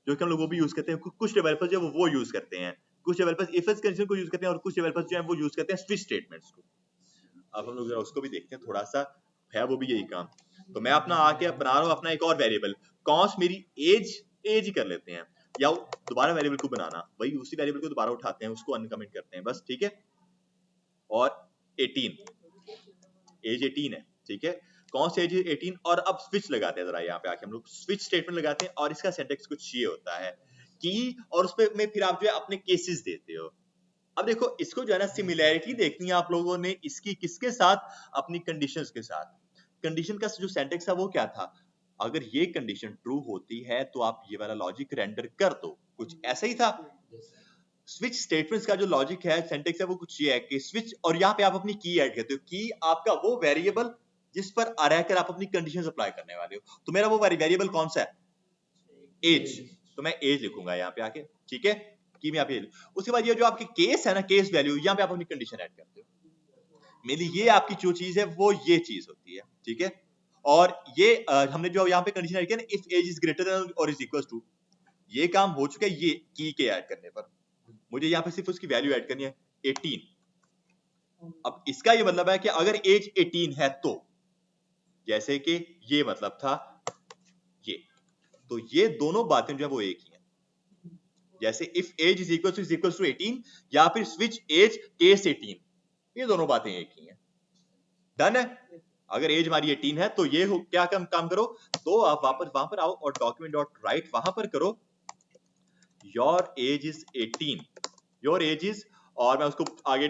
जो कि हम लोग वो भी यूज करते हैं। कुछ डेवलपर्स जो वो यूज करते हैं, कुछ डेवलपर्स इफ एल्स कंडीशन को यूज करते हैं और कुछ डेवलपर्स जो है वो यूज करते हैं स्विच स्टेटमेंट्स को। अब हम लोग जरा उसको भी देखते हैं, थोड़ा सा है वो भी यही काम। तो मैं अपना आके बना रहा हूँ अपना एक और वेरिएबल, कॉस मेरी एज ही कर लेते हैं, या दोबारा वेरिएबल को बनाना, वही उसी वेरिएबल को दोबारा उठाते हैं, उसको अनकमेंट करते हैं बस, ठीक है। और 18 एज 18 है, ठीक है, कौन सी एज 18। और अब स्विच लगाते हैं, जरा यहाँ पे आके हम लोग स्विच स्टेटमेंट लगाते हैं, और इसका सिंटैक्स कुछ ये होता है कि, और उस पे में फिर आप जो है अपने केसेस देते हो। अब देखो इसको जो है ना सिमिलैरिटी देखनी है आप लोगों ने इसकी किसके साथ, अपनी कंडीशंस के साथ। कंडीशन का जो सिंटैक्स था वो क्या था, अगर ये कंडीशन ट्रू होती है तो आप ये वाला लॉजिक रेंडर कर दो, कुछ ऐसा ही था। स्विच स्टेटमेंट्स का जो लॉजिक है, सिंटैक्स है, वो कुछ ये है कि स्विच, और यहाँ पे आप अपनी की ऐड करते हो, की आपका वो वेरिएबल जिस पर रहकर आप अपनी कंडीशंस अप्लाई करने वाले हो। तो मेरा वो वेरिएबल कौन सा है, एज, तो मैं एज लिखूंगा यहाँ पे आके, ठीक है, की में आप ये। उसके बाद ये जो आपके केस है ना, केस वैल्यू, यहाँ पे आप अपनी कंडीशन ऐड करते हो। मेरी ये आपकी जो चीज है वो ये चीज होती है, ठीक है। और ये हमने जो यहाँ पे कंडीशन ऐड किया ना, if age is greater than और इज इक्वल टू, ये काम हो चुका है ये की के ऐड करने पर। मुझे यहाँ पे सिर्फ उसकी वैल्यू ऐड करनी है 18। अब इसका ये मतलब है कि अगर एज 18 है तो, जैसे कि ये मतलब था ये, तो ये दोनों बातें जो है वो एक ही हैं। जैसे if age is equal to 18 या फिर स्विच एज केस 18, ये दोनों बातें एक ही हैं। डन है। अगर एज हमारी 18 है तो ये हो क्या काम करो, तो आप वापस वहां पर आओ और डॉक्यूमेंट डॉट राइट वहां पर करो, your age is 18, your age is, और मैं उसको आगे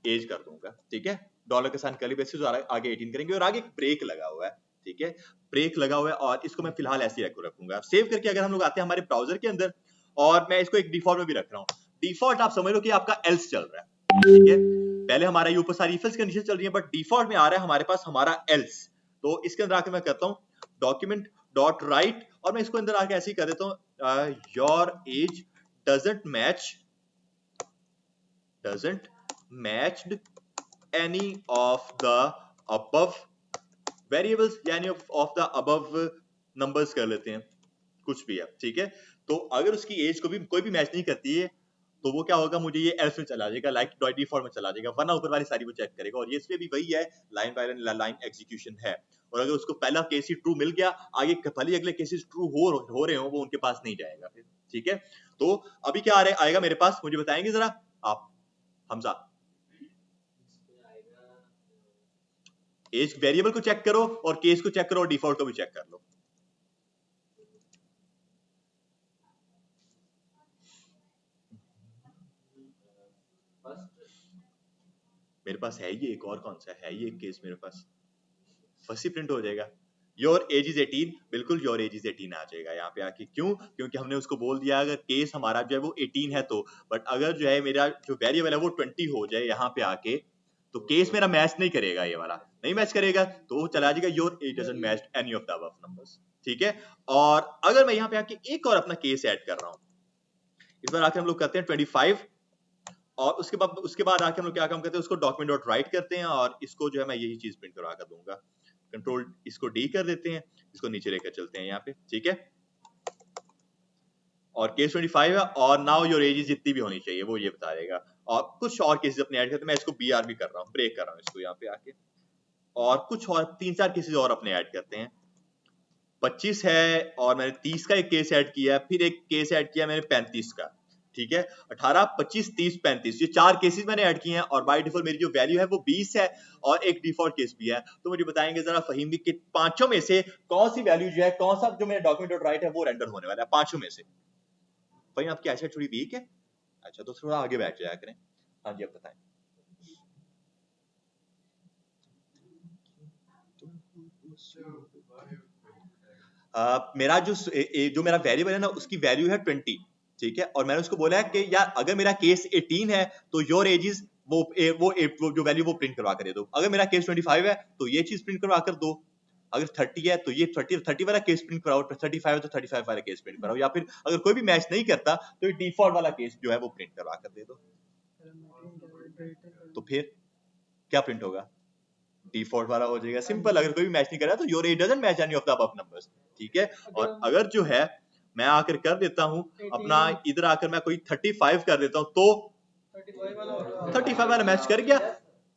एज कर दूंगा, ठीक है, डॉलर के साथ कर्ली ब्रेसेस, और आगे 18 करेंगे, और आगे एक ब्रेक लगा हुआ है, ठीक है, ब्रेक लगा हुआ है, और इसको मैं फिलहाल ऐसे ही रखूंगा। सेव करके अगर हम लोग आते हैं हमारे ब्राउजर के अंदर, और मैं इसको एक डिफॉल्ट में भी रख रहा हूँ। डिफॉल्ट आप समझ लो कि आपका एल्स चल रहा है, ठीक है, पहले हमारा ये ऊपर सारी इफ एल्स कंडीशन चल रही है, बट डिफॉल्ट में आ रहा है हमारे पास हमारा एल्स। तो इसके अंदर आके मैं करता हूँ डॉक्यूमेंट डॉट राइट, और मैं इसको अंदर आके ऐसे ही कर देता हूँ, your age doesn't matched any of the above variables, यानी of the above numbers कर लेते हैं, कुछ भी है, ठीक है। तो अगर उसकी एज को भी कोई भी मैच नहीं करती है, तो वो क्या होगा, मुझे ये एल्स में चला जाएगा, लाइक डिफॉल्ट में चला जाएगा, वरना ऊपर वाली सारी वो चेक करेगा। और ये इसमें भी वही है, लाइन बाय लाइन एग्जीक्यूशन है। और अगर उसको पहला केस ही ट्रू मिल गया, आगे भले अगले केसेस ट्रू हो रहे हो, वो उनके पास नहीं जाएगा फिर। ठीक है, तो अभी क्या आएगा मेरे पास, मुझे बताएंगे जरा आप हमजा। एज वेरिएबल को चेक करो और केस को चेक करो और डिफॉल्ट को भी चेक कर लो। मेरे पास है ये एक और कौन सा है, ये एक केस मेरे पास फर्स्ट ही प्रिंट हो जाएगा, योर एज इज 18, बिल्कुल योर एज इज 18 आ जाएगा यहाँ पे आके। क्यों? क्योंकि हमने उसको बोल दिया अगर केस हमारा जो है वो 18 है तो, बट अगर जो है मेरा जो वेरिएबल है वो 20 हो जाए यहाँ पे आके, तो केस मेरा मैच नहीं करेगा, ये वाला नहीं मैच करेगा, तो वो चला जाएगा your age doesn't match any of the above numbers. ठीक है, और अगर मैं यहाँ पे आके एक और अपना केस ऐड कर रहा हूँ, इस बार आके हम लोग करते हैं 25, और उसके बाद आके हम लोग क्या काम करते हैं, उसको डॉक्यूमेंट डॉट राइट करते हैं, और इसको जो है मैं यही चीज प्रिंट करवा कर दूंगा। कंट्रोल इसको डी कर देते हैं, इसको नीचे लेकर चलते हैं यहाँ पे। ठीक है, और केस 25 है, और नाउ योर एज जितनी भी होनी चाहिए वो ये बता देगा। और कुछ और केसेस अपने ऐड करते हैं, मैं इसको बीआर भी कर रहा हूँ, ब्रेक कर रहा हूँ इसको यहाँ पे आके, और कुछ और 3-4 केसेस और अपने ऐड करते हैं। 25 है, और मैंने 30 का एक केस ऐड किया, फिर एक केस ऐड किया मैंने 35 का। ठीक है, 18, 25, 30, 35, ये 4 केसेस मैंने ऐड किए हैं, और बाय डिफॉल्ट मेरी जो वैल्यू है वो 20 है, और एक डिफॉल्ट केस भी है। तो मुझे बताएंगे जरा फहीम भी कि पांचों में से कौन सी वैल्यू जो है, कौन सा जो मेरा डॉक्यूमेंट डॉट राइट है वो रेंडर होने वाला है पांचों में से। भाई आपकी आईसाइट थोड़ी वीक है, अच्छा तो थोड़ा आगे बैठ जाया करें। हाँ जी, आप बताएं। मेरा जो मेरा वेरिएबल है ना, उसकी वैल्यू है 20। ठीक है, और मैंने उसको बोला है कि यार अगर मेरा केस 18 है तो योर एज इज वो जो वैल्यू वो प्रिंट करवा कर दे दो। अगर मेरा केस 25 है तो ये चीज प्रिंट करवा कर दो। अगर 30 है तो ये 30 वाला केस प्रिंट कराओ, 35 है तो 35 वाला केस प्रिंट कराओ, या फिर अगर कोई भी मैच नहीं करता तो ये डिफॉल्ट वाला केस जो है वो प्रिंट करवा कर दे दो। तो फिर क्या प्रिंट होगा? डिफॉल्ट वाला हो जाएगा, सिंपल। अगर कोई भी मैच नहीं कर रहा तो your age doesn't match any of the above numbers. ठीक है, और अगर जो है मैं आकर कर देता हूं अपना, इधर आकर मैं कोई 35 कर देता हूं तो 35 वाला मैच कर गया,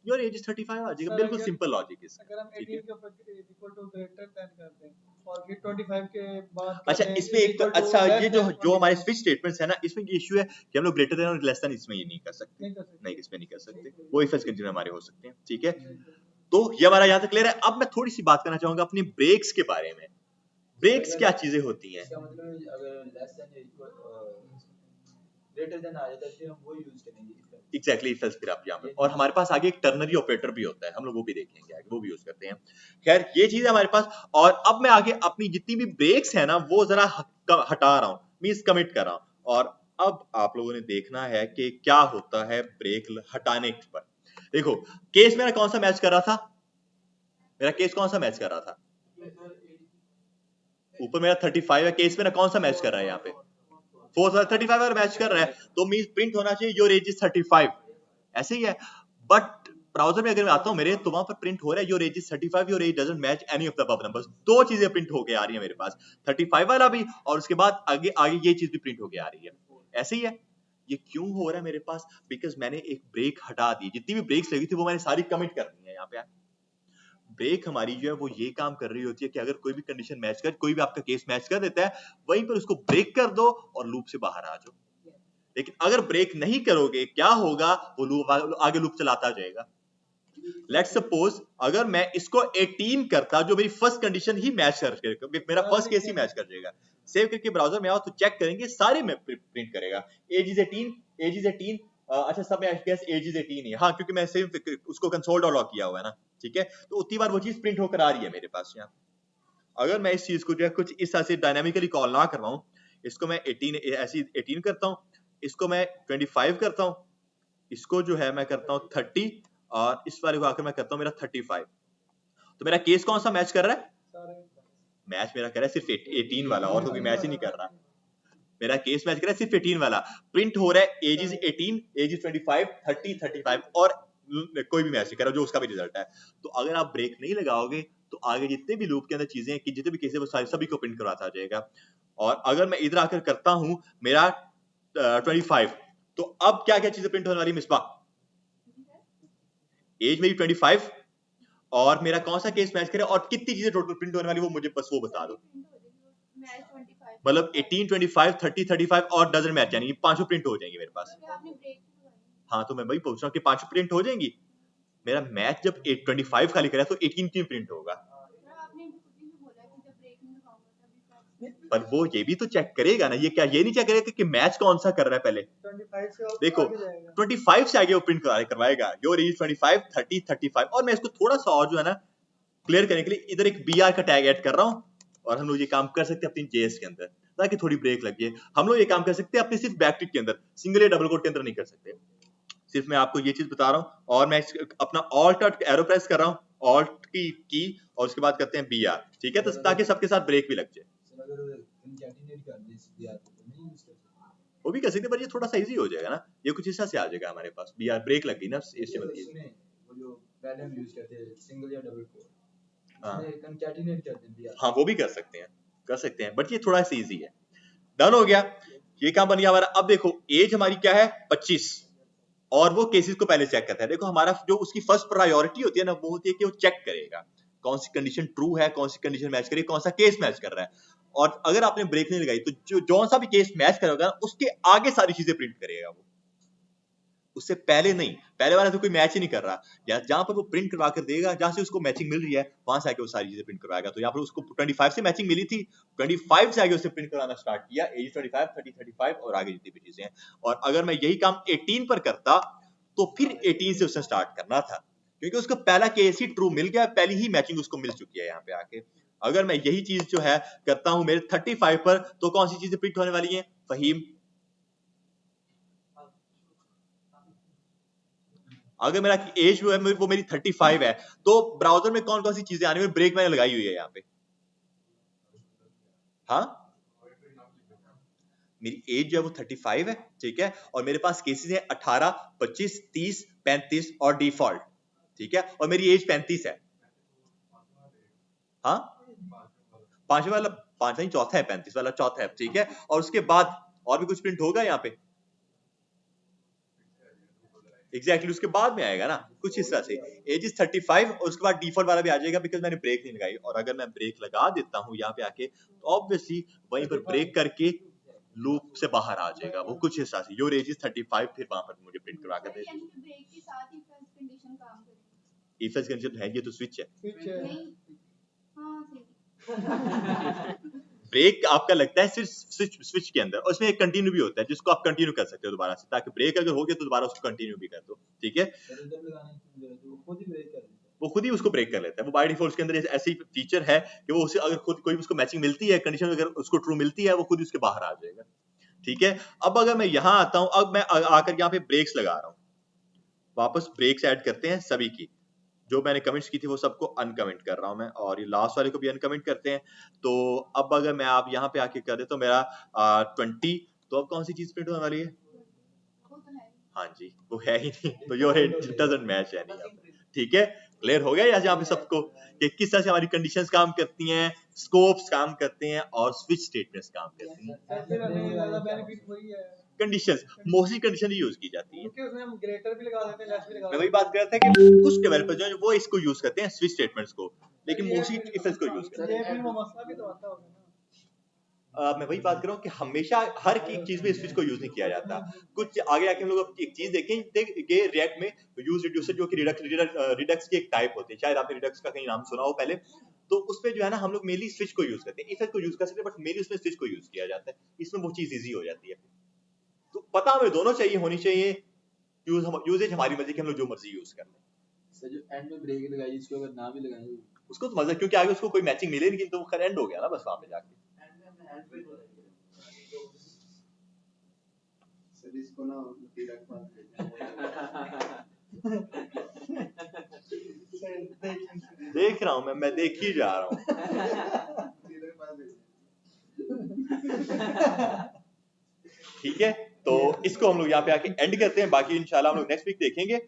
योर एज 35 आ जाएगा। बिल्कुल सिंपल लॉजिक है। अगर हम 18 के ऊपर इक्वल टू ग्रेटर देन करते हैं और फिर 25 के बाद अच्छा इसमें एक तो अच्छा ये जो हमारे स्विच स्टेटमेंट्स है ना, इसमें ये इशू है कि हम लोग ग्रेटर देन और लेस देन इसमें ये नहीं कर सकते, नहीं इसमें नहीं कर सकते, वो इफ एल्स कंडीशन हमारे हो सकते हैं। ठीक है, तो ये हमारा यहाँ तक क्लियर है। अब मैं थोड़ी सी बात करना चाहूंगा अपनी ब्रेक्स के बारे में। ब्रेक्स क्या चीजें होती हैं? इसका मतलब अगर लेस देन या इक्वल ग्रेटर देन आ जाता है फिर हम वो यूज करेंगे एग्जैक्टली इफ एल्स फिर आप यहाँ पे, और हमारे पास आगे एक टर्नरी ऑपरेटर भी होता है, हम लोग वो भी देखेंगे आगे, वो भी यूज करते हैं। खैर ये चीज है हमारे पास। और अब मैं आगे अपनी जितनी भी ब्रेक्स है ना वो जरा हटा रहा हूँ, मींस कमिट कर रहा हूँ, और अब आप लोगों ने देखना है कि क्या होता है ब्रेक हटाने पर। देखो केस मेरा कौन सा मैच कर रहा था, मेरा केस कौन सा मैच कर रहा था, ऊपर मेरा 35 है, केस मेरा कौन सा मैच कर रहा है यहाँ पे 35 वाला मैच कर रहा है, तो मींस प्रिंट होना चाहिए योर एज इज 35, ऐसे ही है। बट ब्राउजर में अगर मैं आता हूँ मेरे, तो वहां पर प्रिंट हो रहा है your age is 35, your age doesn't match any of the above numbers. दो चीजें प्रिंट होके आ रही है मेरे पास, 35 वाला भी, और उसके बाद आगे आगे ये चीज भी प्रिंट होके आ रही है, ऐसे ही है। ये क्यों हो रहा है मेरे पास? बिकॉज मैंने एक ब्रेक हटा दी, जितनी भी ब्रेक्स लगी थी वो मैंने सारी कमिट कर दी है। यहाँ पे ब्रेक हमारी जो है वो ये काम कर रही होती है कि अगर कोई भी कंडीशन मैच कर, कोई भी आपका केस मैच कर देता है, वहीं पर उसको ब्रेक कर दो और लूप से बाहर आ जाओ। लेकिन अगर ब्रेक नहीं करोगे क्या होगा, वो लूप आगे लूप चलाता जाएगा। लेट्स सपोज अगर मैं इसको 18 करता, जो मेरी फर्स्ट कंडीशन ही मैच कर, मेरा फर्स्ट केस ही मैच कर जाएगा। सेव करके ब्राउजर में आओ तो चेक करेंगे, सारे में प्रिंट करेगा एज इज 18, एज इज 18। अच्छा सब में एज इज 18 है, हाँ क्योंकि मैं सेव उसको कंसोल डॉट लॉग किया हुआ है ना। ठीक है, तो उतनी बार वो चीज प्रिंट होकर आ रही है मेरे पास यहाँ। अगर मैं इस चीज को जो है कुछ इस तरह से डायनामिकली कॉल ना करवाऊं, इसको मैं 18 ऐसी 18 करता हूं, इसको मैं 25 करता हूं, इसको जो है मैं करता हूं 30, और इस वाले को आकर मैं करता हूं मेरा 35। तो मेरा केस कौन सा मैच कर रहा है? मैच मेरा कर रहा है सिर्फ 18 वाला, और तो कोई मैच ही नहीं कर रहा। मेरा केस मैच कर रहा है सिर्फ 18 वाला, प्रिंट हो रहा है एज इज 18, एज इज 25, 30, 35, और कोई भी मैच नहीं कर रहा, जो उसका भी रिजल्ट है। तो अगर आप ब्रेक नहीं लगाओगे तो आगे जितने भी लूप के अंदर चीजें हैं कि जितने भी केस है वो सारे सभी को प्रिंट करवाता जाएगा। और अगर मैं इधर आकर करता हूं मेरा 25, तो अब क्या क्या चीजें प्रिंट होने वाली मिसबा? एज मेरी 25 और मेरा कौन सा केस मैच करे और कितनी चीजें टोटल प्रिंट होने वाली वो मुझे बस वो बता दो। मतलब 18, 25, 30, 35 और डजन मैच, यानी पांचों प्रिंट हो जाएंगी मेरे पास। हाँ तो मैं वही पूछ रहा हूँ कि पांचों प्रिंट हो जाएंगी। मेरा मैच जब 25 खाली करा तो 18 क्यों प्रिंट होगा? पर वो ये भी तो चेक करेगा ना, ये क्या ये नहीं चेक करेगा कि मैच कौन सा कर रहा है पहले? 25 से देखो आगे जाएगा। 25 से आगे वो प्रिंट करवाएगा, योर एज 25, 30, 35। और मैं इसको थोड़ा सा और जो है ना क्लियर करने के लिए इधर एक BR का टैग ऐड कर रहा हूँ और हम लोग ये काम कर सकते हैं अपनी JS के अंदर ताकि थोड़ी ब्रेक लगे। हम लोग ये काम कर सकते हैं अपने सिर्फ बैकटिक के अंदर, सिंगल या डबल कोट के अंदर नहीं कर सकते। सिर्फ मैं आपको ये चीज बता रहा हूँ और मैं अपना ऑल्ट एरो प्रेस कर रहा हूँ, ऑल्ट की और उसके बाद करते हैं BR, ठीक है, तो ताकि सबके साथ ब्रेक भी लग जाए। वो भी कर सकते हैं पर ये थोड़ा सा इजी हो जाएगा ना, ये कुछ हिस्सा से आ जाएगा हमारे पास। BR ब्रेक लग गई ना इस चीज की। वो जो पहले हम यूज करते हैं सिंगल या डबल कोट, हाँ उसमें कंकैटिनेट करते हैं BR। हाँ वो भी कर सकते हैं बट ये थोड़ा सा इजी है। डन हो गया, ये काम बन गया हमारा। अब देखो एज हमारी क्या है 25 और वो केसेस को पहले चेक करता है। देखो हमारा जो उसकी फर्स्ट प्रायोरिटी होती है ना वो होती है कि वो चेक करेगा कौन सी कंडीशन ट्रू है, कौन सी कंडीशन मैच करेगी, कौन सा केस मैच कर रहा है। और अगर आपने ब्रेक नहीं लगाई तो जो सा भी केस मैच करेगा उसके आगे सारी चीजें प्रिंट करेगा वो, उससे पहले नहीं। पहले वाला तो कोई मैच ही नहीं कर रहा, या जहां पर वो प्रिंट करवा कर देगा जहां से उसको मैचिंग मिल रही है वहां से आके वो सारी चीजें प्रिंट करवाएगा। तो यहाँ पर उसको 25 से मैचिंग मिली थी, 25 से आगे उसने प्रिंट कराना स्टार्ट किया, एज 25, 30, 35 और आगे जितनी भी चीजें हैं। और अगर मैं यही काम 18 पर करता तो फिर 18 से उसने स्टार्ट करना था क्योंकि उसको पहला केस ही ट्रू मिल गया, पहली ही मैचिंग उसको मिल चुकी है यहाँ पे आके। अगर मैं यही चीज जो है करता हूं मेरे 35 पर तो कौन सी चीजें प्रिंट होने वाली हैं फहीम? अगर मेरा एज जो है वो मेरी 35 है तो ब्राउजर में कौन कौन सी चीजें आने में, ब्रेक मैंने लगाई हुई है यहाँ पे। हाँ मेरी एज जो है वो 35 है, ठीक है, और मेरे पास केसेस है 18, 25, 30, 35 और डिफॉल्ट, ठीक है, और मेरी एज 35 है। हाँ पांचवा वाला, पांचवा नहीं चौथा है, 35 वाला चौथा है, ठीक है। और उसके बाद और भी कुछ प्रिंट होगा यहाँ पे? एग्जैक्टली उसके बाद में आएगा ना कुछ हिस्सा से। एज इज 35 और उसके बाद डिफॉल्ट वाला भी आ जाएगा बिकॉज मैंने ब्रेक नहीं लगाई। और अगर मैं ब्रेक लगा देता हूँ यहाँ पे आके तो ऑब्वियसली वहीं पर ब्रेक करके लूप से बाहर आ जाएगा वो कुछ हिस्सा से। योर एज इज 35 फिर वहां पर मुझे प्रिंट करवा कर दे। ब्रेक के साथ ही फर्स्ट कंडीशन काम करेगी। इफ एल्स कंडीशन है, ये तो स्विच है। नहीं हाँ सही। ब्रेक आपका लगता है सिर्फ स्विच के अंदर और उसमें एक कंटिन्यू भी होता है जिसको आप कंटिन्यू कर सकते हो दोबारा से, ताकि ब्रेक अगर हो गया तो दोबारा उसको कंटिन्यू भी कर दो, ठीक है। वो खुद ही उसको ब्रेक कर लेता है, वो बाय डिफॉल्ट उसके अंदर ऐसी फीचर है कि वो उसे अगर खुद कोई उसको मैचिंग मिलती है, कंडीशन अगर उसको ट्रू मिलती है वो खुद ही उसके बाहर आ जाएगा, ठीक है। अब अगर मैं यहाँ आता हूँ, अब मैं आकर यहाँ पे ब्रेक्स लगा रहा हूँ, वापस ब्रेक्स ऐड करते हैं सभी की, जो मैंने कमेंट्स की थी वो सबको अनकमेंट कर रहा हूं मैं, और ये लास्ट वाले को भी अनकमेंट करते हैं। तो अब अगर मैं आप यहाँ पे आके कर दे तो मेरा 20, तो अब कौन सी चीज प्रिंट होने वाली है? हाँ जी वो है ही नहीं, तो योर इट डजंट मैच है नहीं, ठीक है। क्लियर हो गया यहाँ पे सबको कि किस तरह से हमारी कंडीशंस काम करती हैं, स्कोप्स काम करते हैं और स्विच स्टेटमेंट्स काम करती हैं। कंडीशंस मोस्टली कंडीशन यूज की जाती है क्योंकि उसमें हम ग्रेटर भी लगा देते हैं, लेस भी लगा मैं देते वही बात कर रहा था कि कुछ डेवलपर जो है वो इसको यूज करते हैं स्विच स्टेटमेंट्स को, लेकिन मोस्टली इफ एल्स को यूज करते हैं। ये फिर वो मसला भी तो आता होगा ना। मैं वही बात कर रहा हूँ कि हमेशा हर एक चीज में स्विच को यूज नहीं किया जाता। कुछ आगे आके हम लोग एक चीज देखेंगे रिएक्ट में यूज रिड्यूसर, जो कि रिडक्स की एक टाइप होती है, शायद आपने रिडक्स का कहीं नाम सुना हो पहले। तो उसमें जो है ना हम लोग मेनली स्विच को यूज करते हैं, इफ को यूज कर सकते हैं बट मेनली उसमें स्विच को यूज किया जाता है, इसमें वो चीज इजी हो जाती है। तो पता हमें दोनों चाहिए, होनी चाहिए यूजेज हमारी मर्जी की, हम लोग जो मर्जी यूज कर लें। सर जो एंड में ब्रेक लगाई इसको अगर ना भी लगाएं उसको तो मजा, क्योंकि आगे उसको कोई मैचिंग मिले नहीं, तो वो खैर एंड हो गया ना बस वहां पे जाके। सर इसको ना डिडक्ट मार देख रहा हूँ मैं देख ही जा रहा हूँ। ठीक है, तो इसको हम लोग यहाँ पे आके एंड करते हैं, बाकी इंशाल्लाह हम लोग नेक्स्ट वीक देखेंगे।